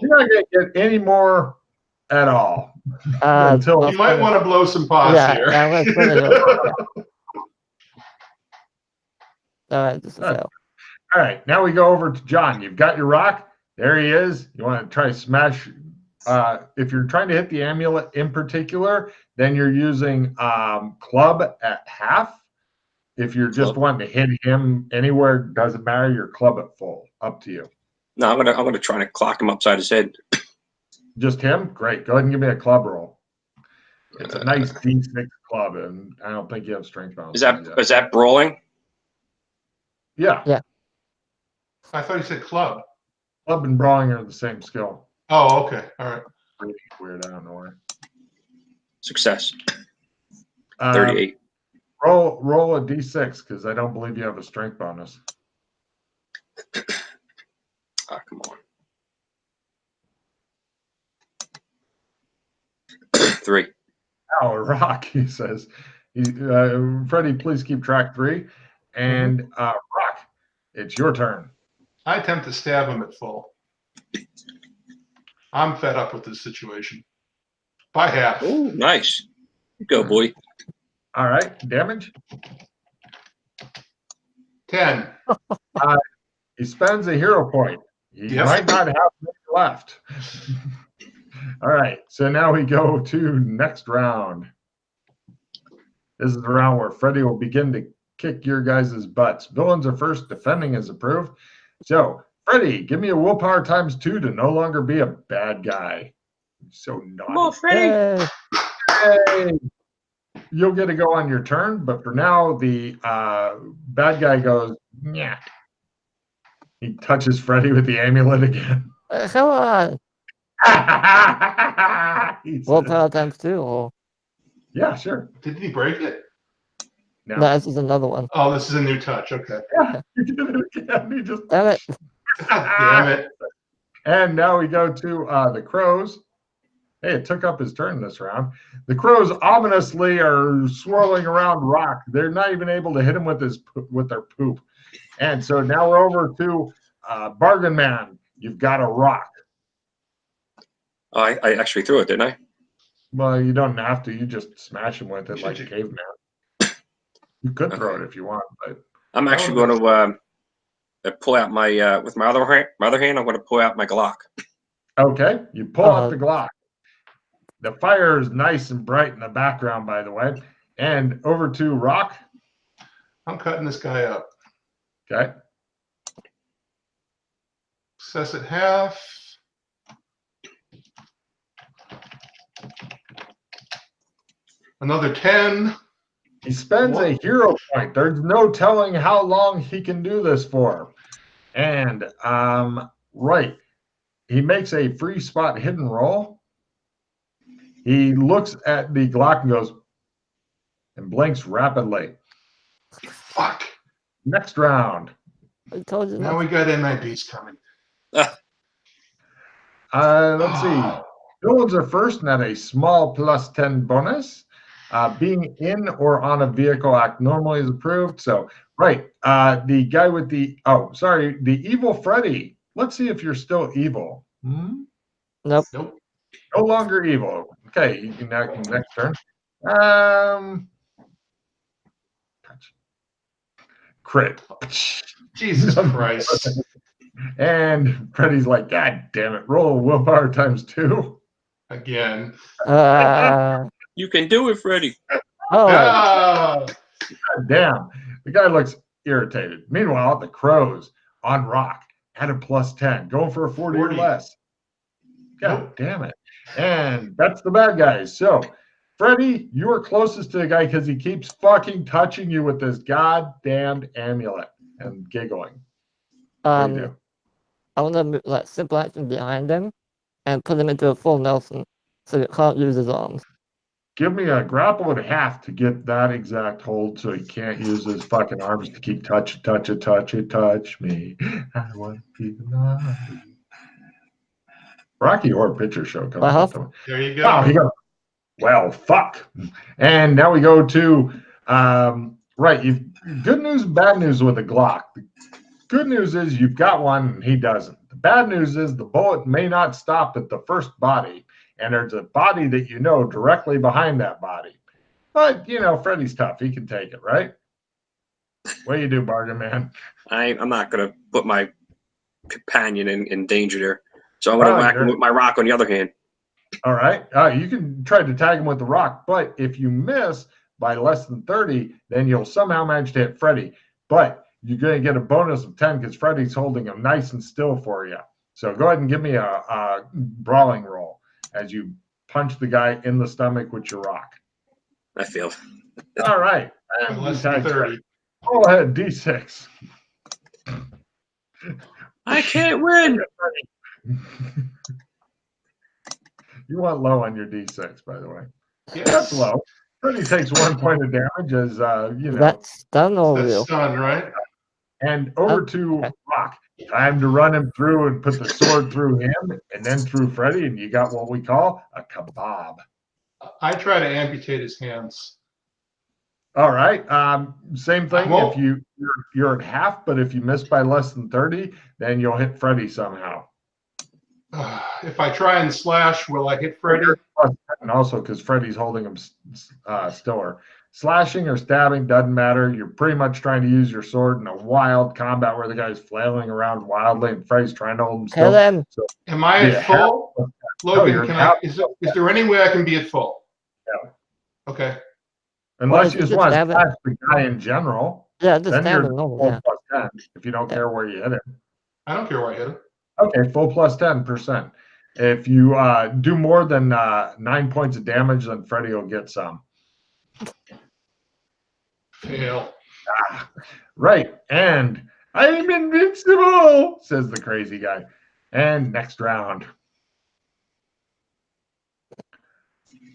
You're not going to get any more at all. Until you might want to blow some pots here. All right, now we go over to John. You've got your rock. There he is. You want to try to smash. If you're trying to hit the amulet in particular, then you're using club at half. If you're just wanting to hit him anywhere, doesn't matter. Your club at full. Up to you. No, I'm gonna try to clock him upside his head. Just him? Great. Go ahead and give me a club roll. It's a nice D6 club, and I don't think you have strength bonus. Is that brawling? Yeah. Yeah. I thought you said club. Club and brawling are the same skill. Oh, okay. All right. Weird. I don't know why. Success. 38. Roll a D6 because I don't believe you have a strength bonus. Ah, come on. 3. Oh, Rock, he says. Freddy, please keep track 3. And Rock, it's your turn. I attempt to stab him at full. I'm fed up with this situation. By half. Oh, nice. Go, boy. All right. Damage? 10. He spends a hero point. He might not have any left. All right. So now we go to next round. This is the round where Freddy will begin to kick your guys' butts. Villains are first. Defending is approved. So, Freddy, give me a willpower times 2 to no longer be a bad guy. So naughty. Come on, Freddy. Hey. You'll get to go on your turn, but for now, the bad guy goes, yeah. He touches Freddy with the amulet again. Come on. Willpower times 2. Or... Yeah, sure. Did he break it? No, this is another one. Oh, this is a new touch. Okay. Yeah, you did it again. He just... Damn it. Damn it. And now we go to the crows. Hey, it took up his turn this round. The crows ominously are swirling around Rock. They're not even able to hit him with their poop. And so now we're over to Bargain Man. You've got a rock. Oh, I actually threw it, didn't I? Well, you don't have to. You just smash him with it like a caveman. You could throw it if you want, but I'm actually going to pull out my with my other hand. I'm going to pull out my Glock. Okay, you pull out the Glock. The fire is nice and bright in the background, by the way. And over to Rock. I'm cutting this guy up. Okay. Success at half. Another 10. He spends a hero point. There's no telling how long he can do this for. And, right. He makes a free spot hidden roll. He looks at the Glock and goes, and blinks rapidly. Fuck. Next round. I told you. Now we got NIBs coming. Let's see. Villains are first and at a small plus 10 bonus. Being in or on a vehicle act normally is approved. So, right. The guy with the the evil Freddy. Let's see if you're still evil. Nope. No longer evil. Okay, you can next turn. Crit. Jesus Christ. And Freddy's like, God damn it, roll willpower times 2. Again. You can do it, Freddy. God damn. The guy looks irritated. Meanwhile, the crows on rock at a +10. Going for a 40 or 40. less. God Nope. damn it. And that's the bad guys. So, Freddy, you are closest to the guy because he keeps fucking touching you with this goddamned amulet and giggling. What do you do? I want to move, like, simple action behind him and put him into a full Nelson so he can't use his arms. Give me a grapple and a half to get that exact hold so he can't use his fucking arms to keep touch me. I want to be naughty. Rocky Horror Picture Show coming up. There you go. Wow, he goes, well, fuck. And now we go to, right, good news and bad news with a Glock. The good news is you've got one and he doesn't. The bad news is the bullet may not stop at the first body, and there's a body that you know directly behind that body. But, you know, Freddy's tough. He can take it, right? What do you do, Bargain Man? I'm not going to put my companion in danger there. So I'm going to whack him with my rock on the other hand. All right. You can try to tag him with the rock, but if you miss by less than 30, then you'll somehow manage to hit Freddy. But you're going to get a bonus of 10 because Freddy's holding him nice and still for you. So go ahead and give me a brawling roll as you punch the guy in the stomach with your rock. I failed. All right. Less than 30. Go ahead, D6. I can't win. You want low on your D6, by the way. Yes. That's low. Freddy takes 1 point of damage as, you know. That's stun or That's real? stun, right? And over to Rock. Time to run him through and put the sword through him and then through Freddy, and you got what we call a kebab. I try to amputate his hands. All right. Same thing. Well, If you're at half, but if you miss by less than 30, then you'll hit Freddy somehow. If I try and slash, will I hit Freddy? And also because Freddy's holding him stiller. Slashing or stabbing doesn't matter. You're pretty much trying to use your sword in a wild combat where the guy's flailing around wildly and Freddy's trying to hold him still. Kill him. So, Am I at full? Logan, is there any way I can be at full? No. Okay. Unless you just want to slash the guy in general. Yeah, just then stab you're him normal. full Yeah. plus 10 if you don't care where you hit him. I don't care where I hit him. Okay, full plus 10%. If you do more than 9 points of damage, then Freddy will get some. Fail. Right, and I'm invincible, says the crazy guy. And next round.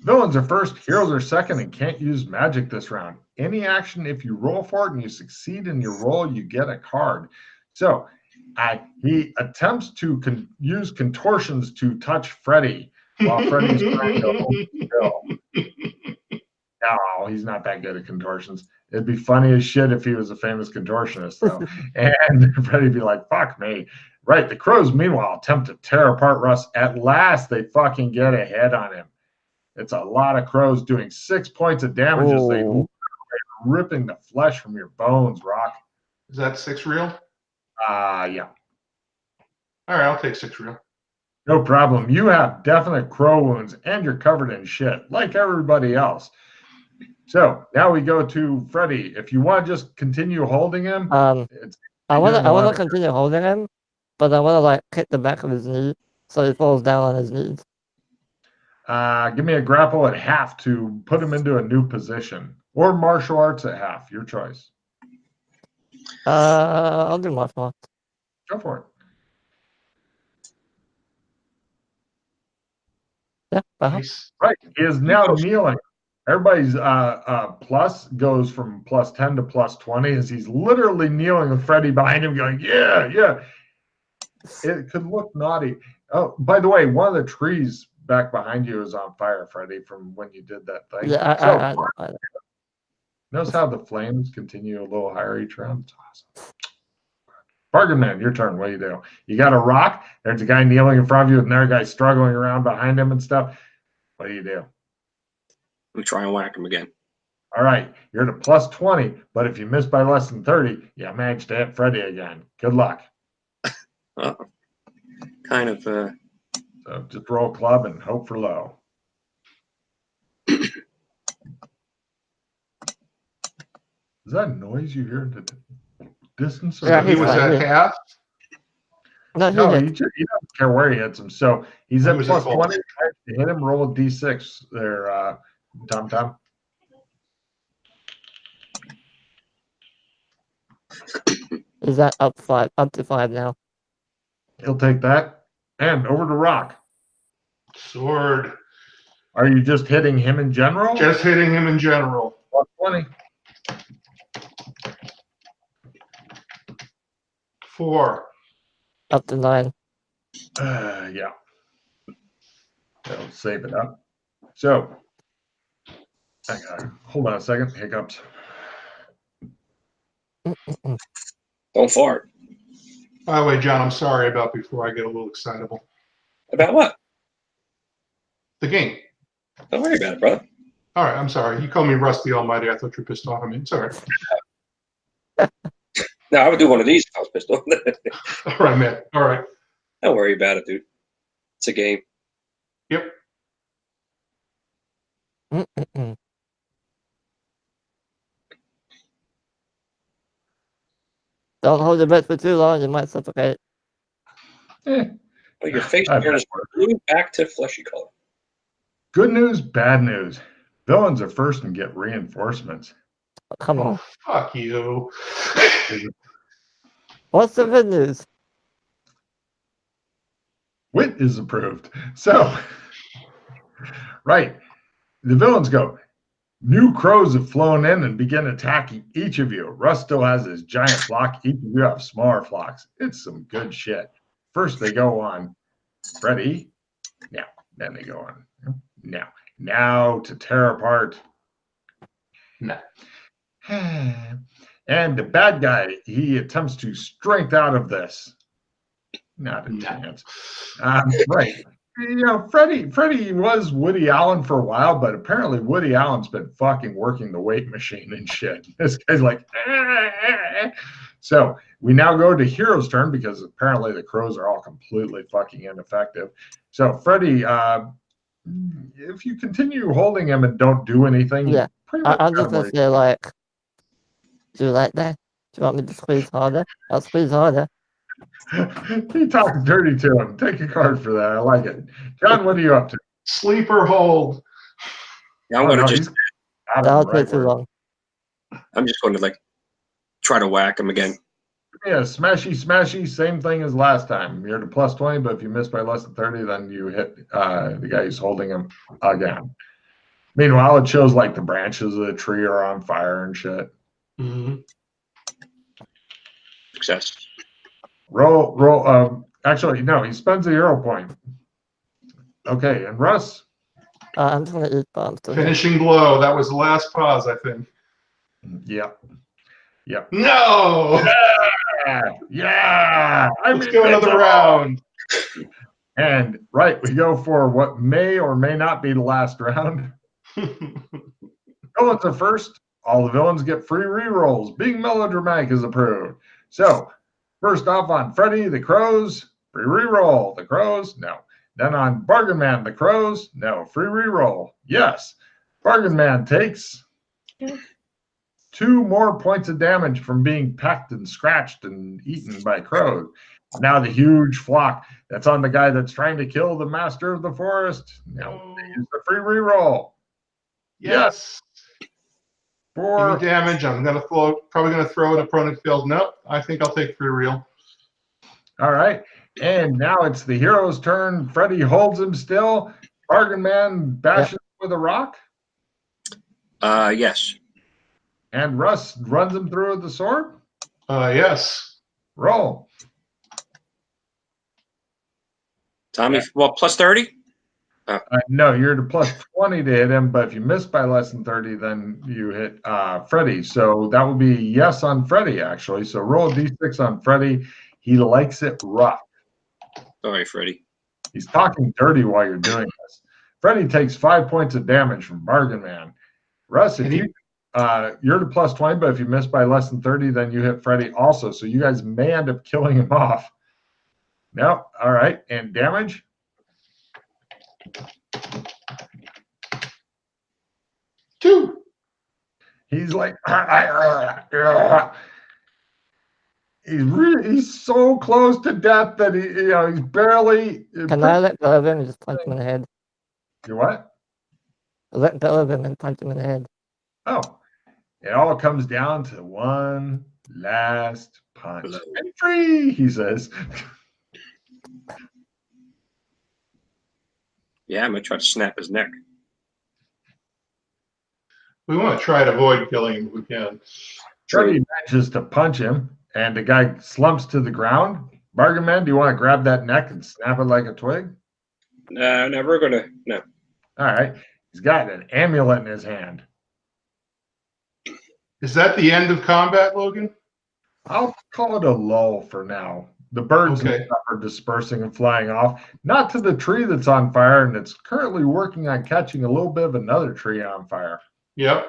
Villains are first, heroes are second, and can't use magic this round. Any action, if you roll for it and you succeed in your roll, you get a card. So he attempts to use contortions to touch Freddy while Freddy's trying to hold still. No, he's not that good at contortions. It'd be funny as shit if he was a famous contortionist, though. And Freddy'd be like, fuck me. Right, the crows, meanwhile, attempt to tear apart Russ. At last, they fucking get a head on him. It's a lot of crows doing 6 points of damage as they ripping the flesh from your bones, Rock. Is that 6 real? Yeah. All right, I'll take 6 real. No problem. You have definite crow wounds, and you're covered in shit, like everybody else. So now we go to Freddy. If you want to just continue holding him, I want to continue holding him, but I want to like hit the back of his knee so he falls down on his knees. Give me a grapple at half to put him into a new position, or martial arts at half. Your choice. I'll do martial arts. Go for it. Yeah. Nice. Right. He is now kneeling. Everybody's plus goes from plus 10 to plus 20 as he's literally kneeling with Freddy behind him going, yeah, yeah. It could look naughty. Oh, by the way, one of the trees back behind you is on fire, Freddy, from when you did that thing. Yeah, Notice how the flames continue a little higher each round? It's awesome. Bargain Man, your turn. What do you do? You got a rock. There's a guy kneeling in front of you, and another guy struggling around behind him and stuff. What do you do? We try and whack him again. All right. You're at a plus 20, but if you miss by less than 30, you manage to hit Freddy again. Good luck. Kind of. So just roll club and hope for low. Is that a noise you hear in the distance? Yeah, he was at half. No, No, he he doesn't care where he hits him. So he's He at was at plus full. 20. To hit him, roll a d6 there, Tom. is that up to 5 now. He'll take that. And over to Rock. Sword. Are you just hitting him in general? Just hitting him in general. Plus 20. 4. Up to 9. Yeah. That'll save it up. So, hold on a second. Hiccups. Don't fart. By the way, John, I'm sorry about before I get a little excitable. About what? The game. Don't worry about it, brother. All right, I'm sorry. You called me Rusty Almighty. I thought you were pissed off at me. It's all right. No, I would do one of these if I was pissed off. All right, man. All right. Don't worry about it, dude. It's a game. Yep. Don't hold your breath for too long, you might suffocate. Eh. Well, your face I've turns had worse. blue back to fleshy color. Good news, bad news. Villains are first and get reinforcements. Come on. Fuck you. What's the good news? Wit is approved. So, right. The villains go, new crows have flown in and begin attacking each of you. Russ still has his giant flock. Each of you have smaller flocks. It's some good shit. First, they go on Freddy. Now, then they go on. Now to tear apart. No. And the bad guy, he attempts to strength out of this. Not a chance. Right. You know, Freddie was Woody Allen for a while, but apparently Woody Allen's been fucking working the weight machine and shit. This guy's like, So we now go to Hero's turn because apparently the crows are all completely fucking ineffective. So Freddie, if you continue holding him and don't do anything, Yeah. pretty much I'm just gonna say, like, do you like that? Do you want me to squeeze harder? I'll squeeze harder. He talks dirty to him. Take a card for that. I like it. John, what are you up to? Sleeper hold. Yeah, I'm gonna just. That'll take too long. I'm just going to like try to whack him again. Yeah, smashy, same thing as last time. You're to plus 20, but if you miss by less than 30, then you hit the guy who's holding him again. Meanwhile, it shows like the branches of the tree are on fire and shit. Mm-hmm. Success. Roll. Actually, no, he spends a hero point. Okay, and Russ? I'm just gonna eat bombs. Finishing blow. That was the last pause, I think. Yep. No! Yeah! Let's go another round. And right, we go for what may or may not be the last round. Villains are first. All the villains get free rerolls. Being melodramatic is approved. So, first off on Freddy, the crows, free reroll. The crows, no. Then on Bargain Man, the crows, no. Free reroll. Yes. Bargain Man takes 2 more points of damage from being pecked and scratched and eaten by crows. Now the huge flock that's on the guy that's trying to kill the master of the forest. No, they use the free reroll. Yes. Give me damage. I'm probably gonna throw an opponent field. Nope. I think I'll take free reel. All right. And now it's the hero's turn. Freddy holds him still. Bargain Man bashes with a rock. Yes. And Russ runs him through with the sword. Yes. Roll. Tommy, well, plus 30? No, you're to plus 20 to hit him, but if you miss by less than 30, then you hit Freddy. So that would be yes on Freddy, actually. So roll a d6 on Freddy. He likes it rough. Sorry, Freddy. He's talking dirty while you're doing this. Freddy takes 5 points of damage from Bargain Man. Russ, if you're to plus 20, but if you miss by less than 30, then you hit Freddy also. So you guys may end up killing him off. No, all right. And damage? 2. He's like, he's so close to death that he's barely. Can I let go of him and just punch him in the head? You what? Let go of him and punch him in the head. Oh, it all comes down to one last punch. Victory, he says. Yeah, I'm gonna try to snap his neck. We want to try to avoid killing him if we can. Freddy manages to punch him, and the guy slumps to the ground. Bargain Man, do you want to grab that neck and snap it like a twig? No, we're gonna no. All right. He's got an amulet in his hand. Is that the end of combat, Logan? I'll call it a lull for now. The birds and stuff are dispersing and flying off, not to the tree that's on fire, and it's currently working on catching a little bit of another tree on fire. Yep.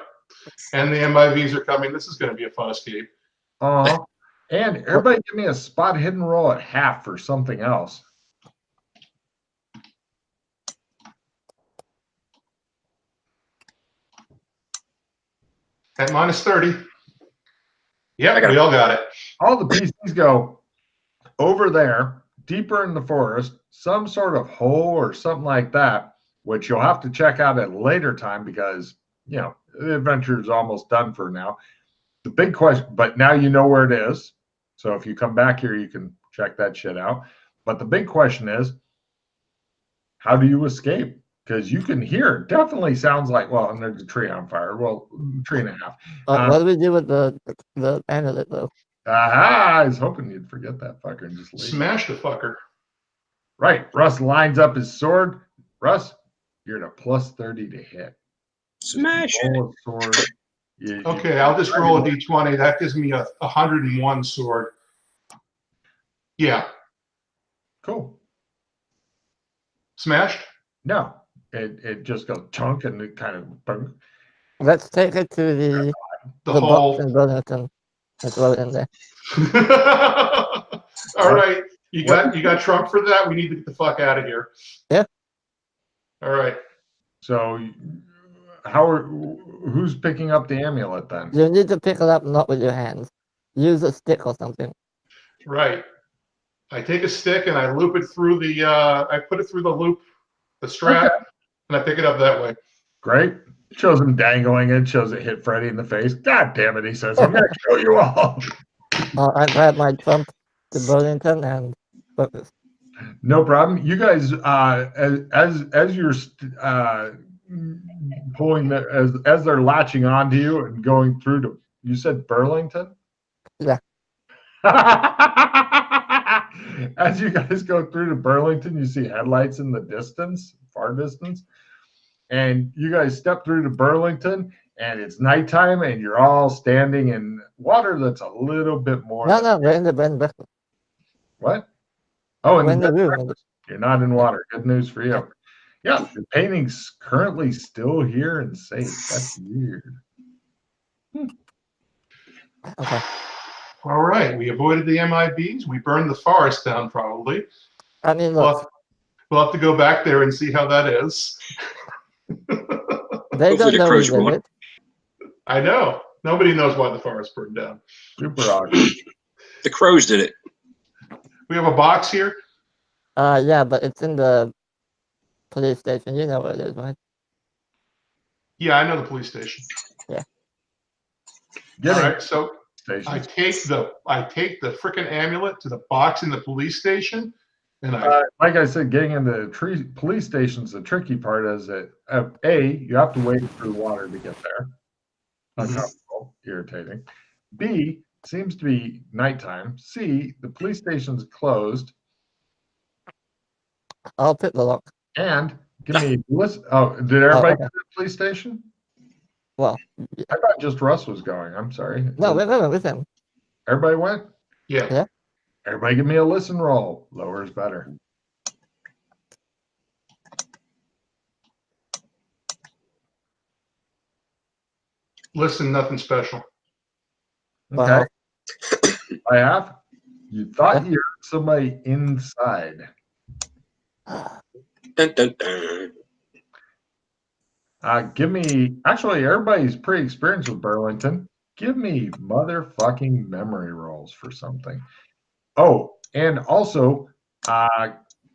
And the MIVs are coming. This is going to be a fun escape. And everybody give me a spot hidden roll at half for something else. At -30. Yep, we all got it. All the PCs go over there, deeper in the forest, some sort of hole or something like that, which you'll have to check out at a later time because, the adventure is almost done for now. The big question, but now you know where it is. So if you come back here, you can check that shit out. But the big question is, how do you escape? Because you can hear, it definitely sounds like, and there's a tree on fire. Well, tree and a half. What do we do with the amulet, though? I was hoping you'd forget that fucker and just leave. Smash the fucker. Right. Russ lines up his sword. Russ, you're at a +30 to hit. Smash it. Sword. Okay, I'll just roll a d20. That gives me a 101 sword. Yeah. Cool. Smashed? No. It just goes chunk and it kind of boom. Let's take it to the hole. box in Burlington. Let's throw it in there. All right. You got Trump for that? We need to get the fuck out of here. Yeah. All right. So who's picking up the amulet then? You need to pick it up not with your hands. Use a stick or something. Right. I take a stick and I loop it through I put it through the loop, the strap, and I pick it up that way. Great. Shows him dangling it, shows it hit Freddy in the face. God damn it, he says, I'm going to kill you all. I grab my Trump to Burlington and focus. No problem. You guys, as you're pulling as they're latching onto you and going through to, you said Burlington? Yeah. As you guys go through to Burlington, you see headlights in the distance, far distance. And you guys step through to Burlington, and it's nighttime, and you're all standing in water that's a little bit more. No, we're in the bed. What? Oh, in the room. You're not in water. Good news for you. Yeah, the painting's currently still here and safe. That's weird. Okay. All right. We avoided the MIBs. We burned the forest down, probably. I mean, look. We'll have to go back there and see how that is. They don't know we did it. I know. Nobody knows why the forest burned down. Super awkward. The crows did it. We have a box here? Yeah, but it's in the police station. You know where it is, right? Yeah, I know the police station. Yeah. All right, so I take the frickin' amulet to the box in the police station. And like I said, getting into the police station's the tricky part. Is that you have to wade through water to get there. Uncomfortable, irritating. B, seems to be nighttime. C, the police station's closed. I'll pick the lock. And give me a list. Oh, did everybody go to the police station? Well, I thought just Russ was going. I'm sorry. No, we went with him. Everybody went? Yeah. Everybody give me a listen roll. Lower is better. Listen, nothing special. Okay. I have. You thought you heard somebody inside. Dun, dun, dun. Give me. Actually, everybody's pretty experienced with Burlington. Give me motherfucking memory rolls for something. Oh, and also,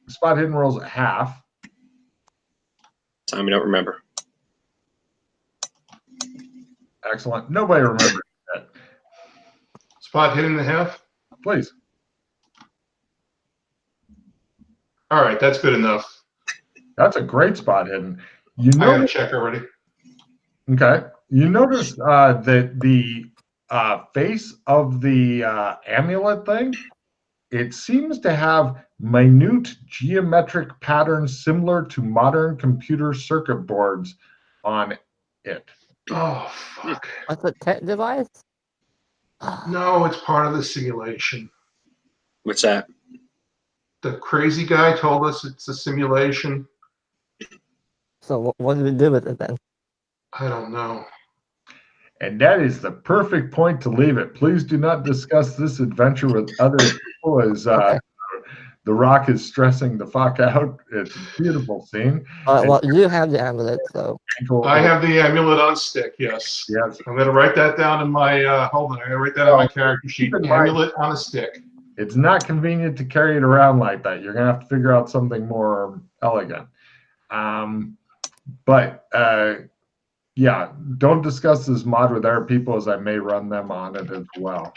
spot hidden rolls at half. Time I don't remember. Excellent. Nobody remembers that. Spot hidden in the half. Please. All right, that's good enough. That's a great spot hidden. You I got to notice, check already. okay. You notice that the face of the amulet thing, it seems to have minute geometric patterns similar to modern computer circuit boards on it. Oh, fuck. What's a tech device? No, it's part of the simulation. What's that? The crazy guy told us it's a simulation. So what do we do with it then? I don't know. And that is the perfect point to leave it. Please do not discuss this adventure with other people as Okay. The Rock is stressing the fuck out. It's a beautiful scene. Well, you have the amulet, so. I have the amulet on stick, yes. Yes. I'm going to write that down in my, hold on, I'm going to write that on my character sheet. Keep in mind- Amulet on a stick. It's not convenient to carry it around like that. You're going to have to figure out something more elegant. Yeah, don't discuss this mod with other people as I may run them on it as well.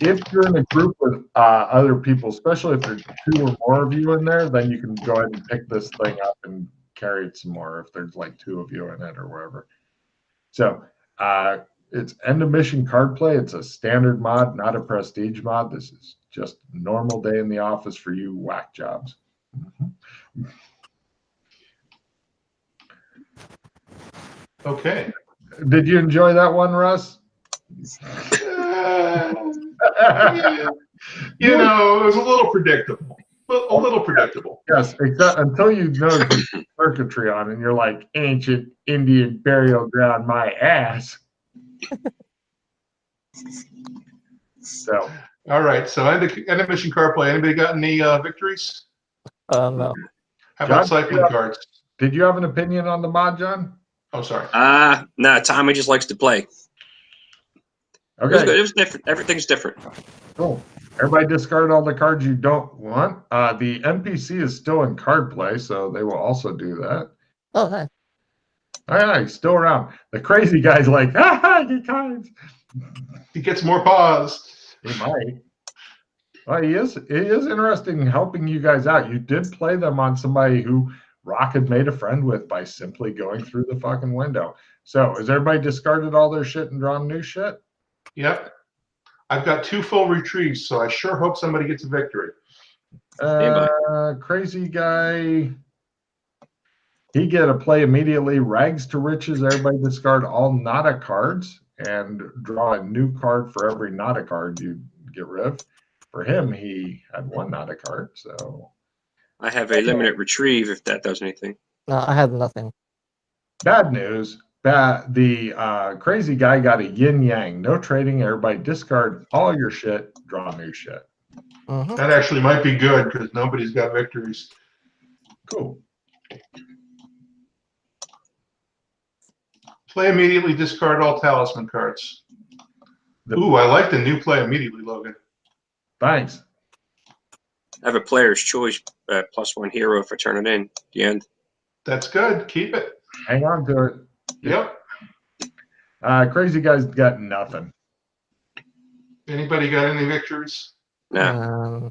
If you're in a group with other people, especially if there's 2 or more of you in there, then you can go ahead and pick this thing up and carry it some more if there's like 2 of you in it or wherever. So it's end of mission card play. It's a standard mod, not a prestige mod. This is just a normal day in the office for you whack jobs. Okay. Did you enjoy that one, Russ? You know, it was a little predictable. A little predictable. Yes, except until you notice the circuitry on and you're like, ancient Indian burial ground, my ass. So, all right. So end of mission card play. Anybody got any victories? No. How about John, cycling cards? Did you have an opinion on the mod, John? Oh, sorry. No, Tommy just likes to play. Okay. It was good. It was different. Everything's different. Cool. Everybody discard all the cards you don't want. The NPC is still in card play, so they will also do that. Oh, hi. Oh, yeah, he's still around. The crazy guy's like, get cards. He gets more paws. He might. Well, it is interesting helping you guys out. You did play them on somebody who Rock had made a friend with by simply going through the fucking window. So, has everybody discarded all their shit and drawn new shit? Yep. I've got 2 full retrieves, so I sure hope somebody gets a victory. Crazy guy. He get a play immediately. Rags to riches. Everybody discard all Nada cards and draw a new card for every Nada card you get rid of. For him, he had 1 Nada card, so. I have a limited retrieve if that does anything. No, I have nothing. Bad news. The crazy guy got a yin yang. No trading. Everybody discard all your shit. Draw new shit. Mm-hmm. That actually might be good because nobody's got victories. Cool. Play immediately, discard all talisman cards. Ooh, I like the new play immediately, Logan. Thanks. I have a player's choice +1 hero if I turn it in at the end. That's good. Keep it. Hang on to it. Yep. Crazy guy's got nothing. Anybody got any victories? No.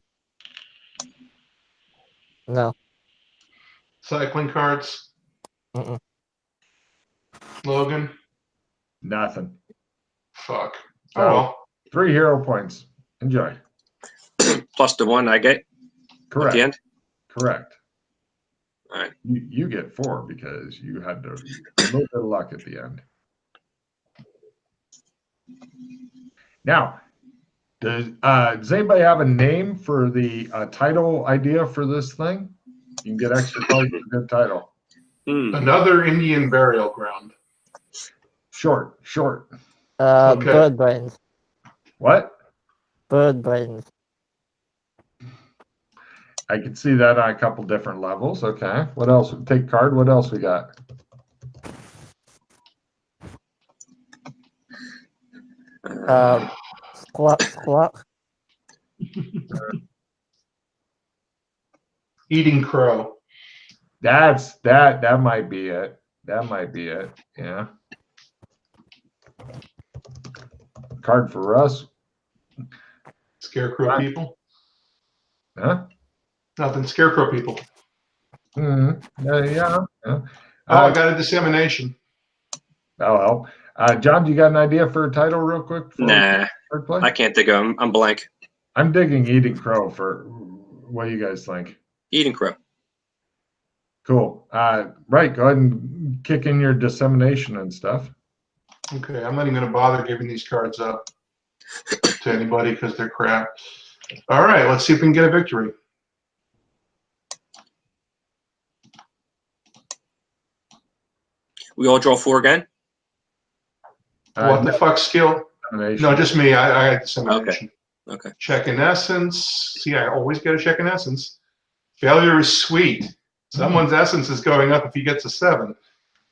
No. Cycling cards? Mm-mm. Logan? Nothing. Fuck. So, Oh, well. 3 hero points. Enjoy. Plus the 1 I get Correct. at the end? Correct. All right. You get 4 because you had a little bit of luck at the end. Now, does anybody have a name for the title idea for this thing? You can get extra cards for a good title. Another Indian burial ground. Short. Okay. Bird brains. What? Bird brains. I can see that on a couple different levels. Okay. What else? Take card. What else we got? Squawk, squawk. Eating crow. That might be it. That might be it. Yeah. Card for us. Scarecrow people. Huh? Nothing. Scarecrow people. Yeah. Yeah. Oh, I got a dissemination. That'll help. John, do you got an idea for a title real quick? Nah, Play? I can't think of them. I'm blank. I'm digging Eating Crow for what do you guys think? Eating crow. Cool. Right. Go ahead and kick in your dissemination and stuff. Okay, I'm not even going to bother giving these cards up to anybody because they're crap. All right, let's see if we can get a victory. We all draw 4 again? What the fuck skill? No, just me. I had dissemination. Okay. Check in essence. See, I always get a check in essence. Failure is sweet. Someone's essence is going up if he gets a 7.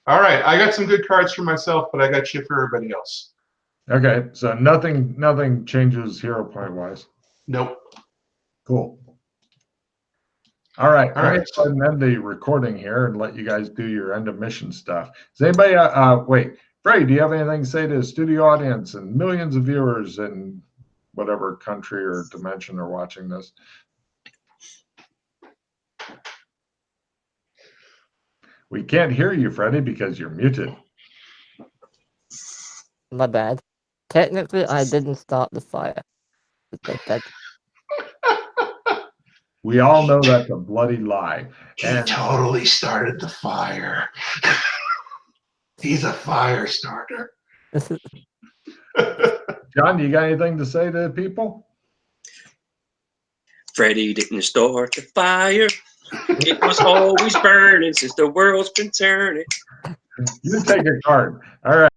All right, I got some good cards for myself, but I got shit for everybody else. Okay, so nothing changes hero point wise. Nope. Cool. All right. All right. Let's go ahead and end the recording here and let you guys do your end of mission stuff. Does anybody wait, Freddie, do you have anything to say to the studio audience and millions of viewers in whatever country or dimension are watching this? We can't hear you, Freddie, because you're muted. My bad. Technically, I didn't start the fire. We all know that's a bloody lie. He totally started the fire. He's a fire starter. John, do you got anything to say to people? Freddy didn't start the fire. It was always burning since the world's been turning. You take a card. All right.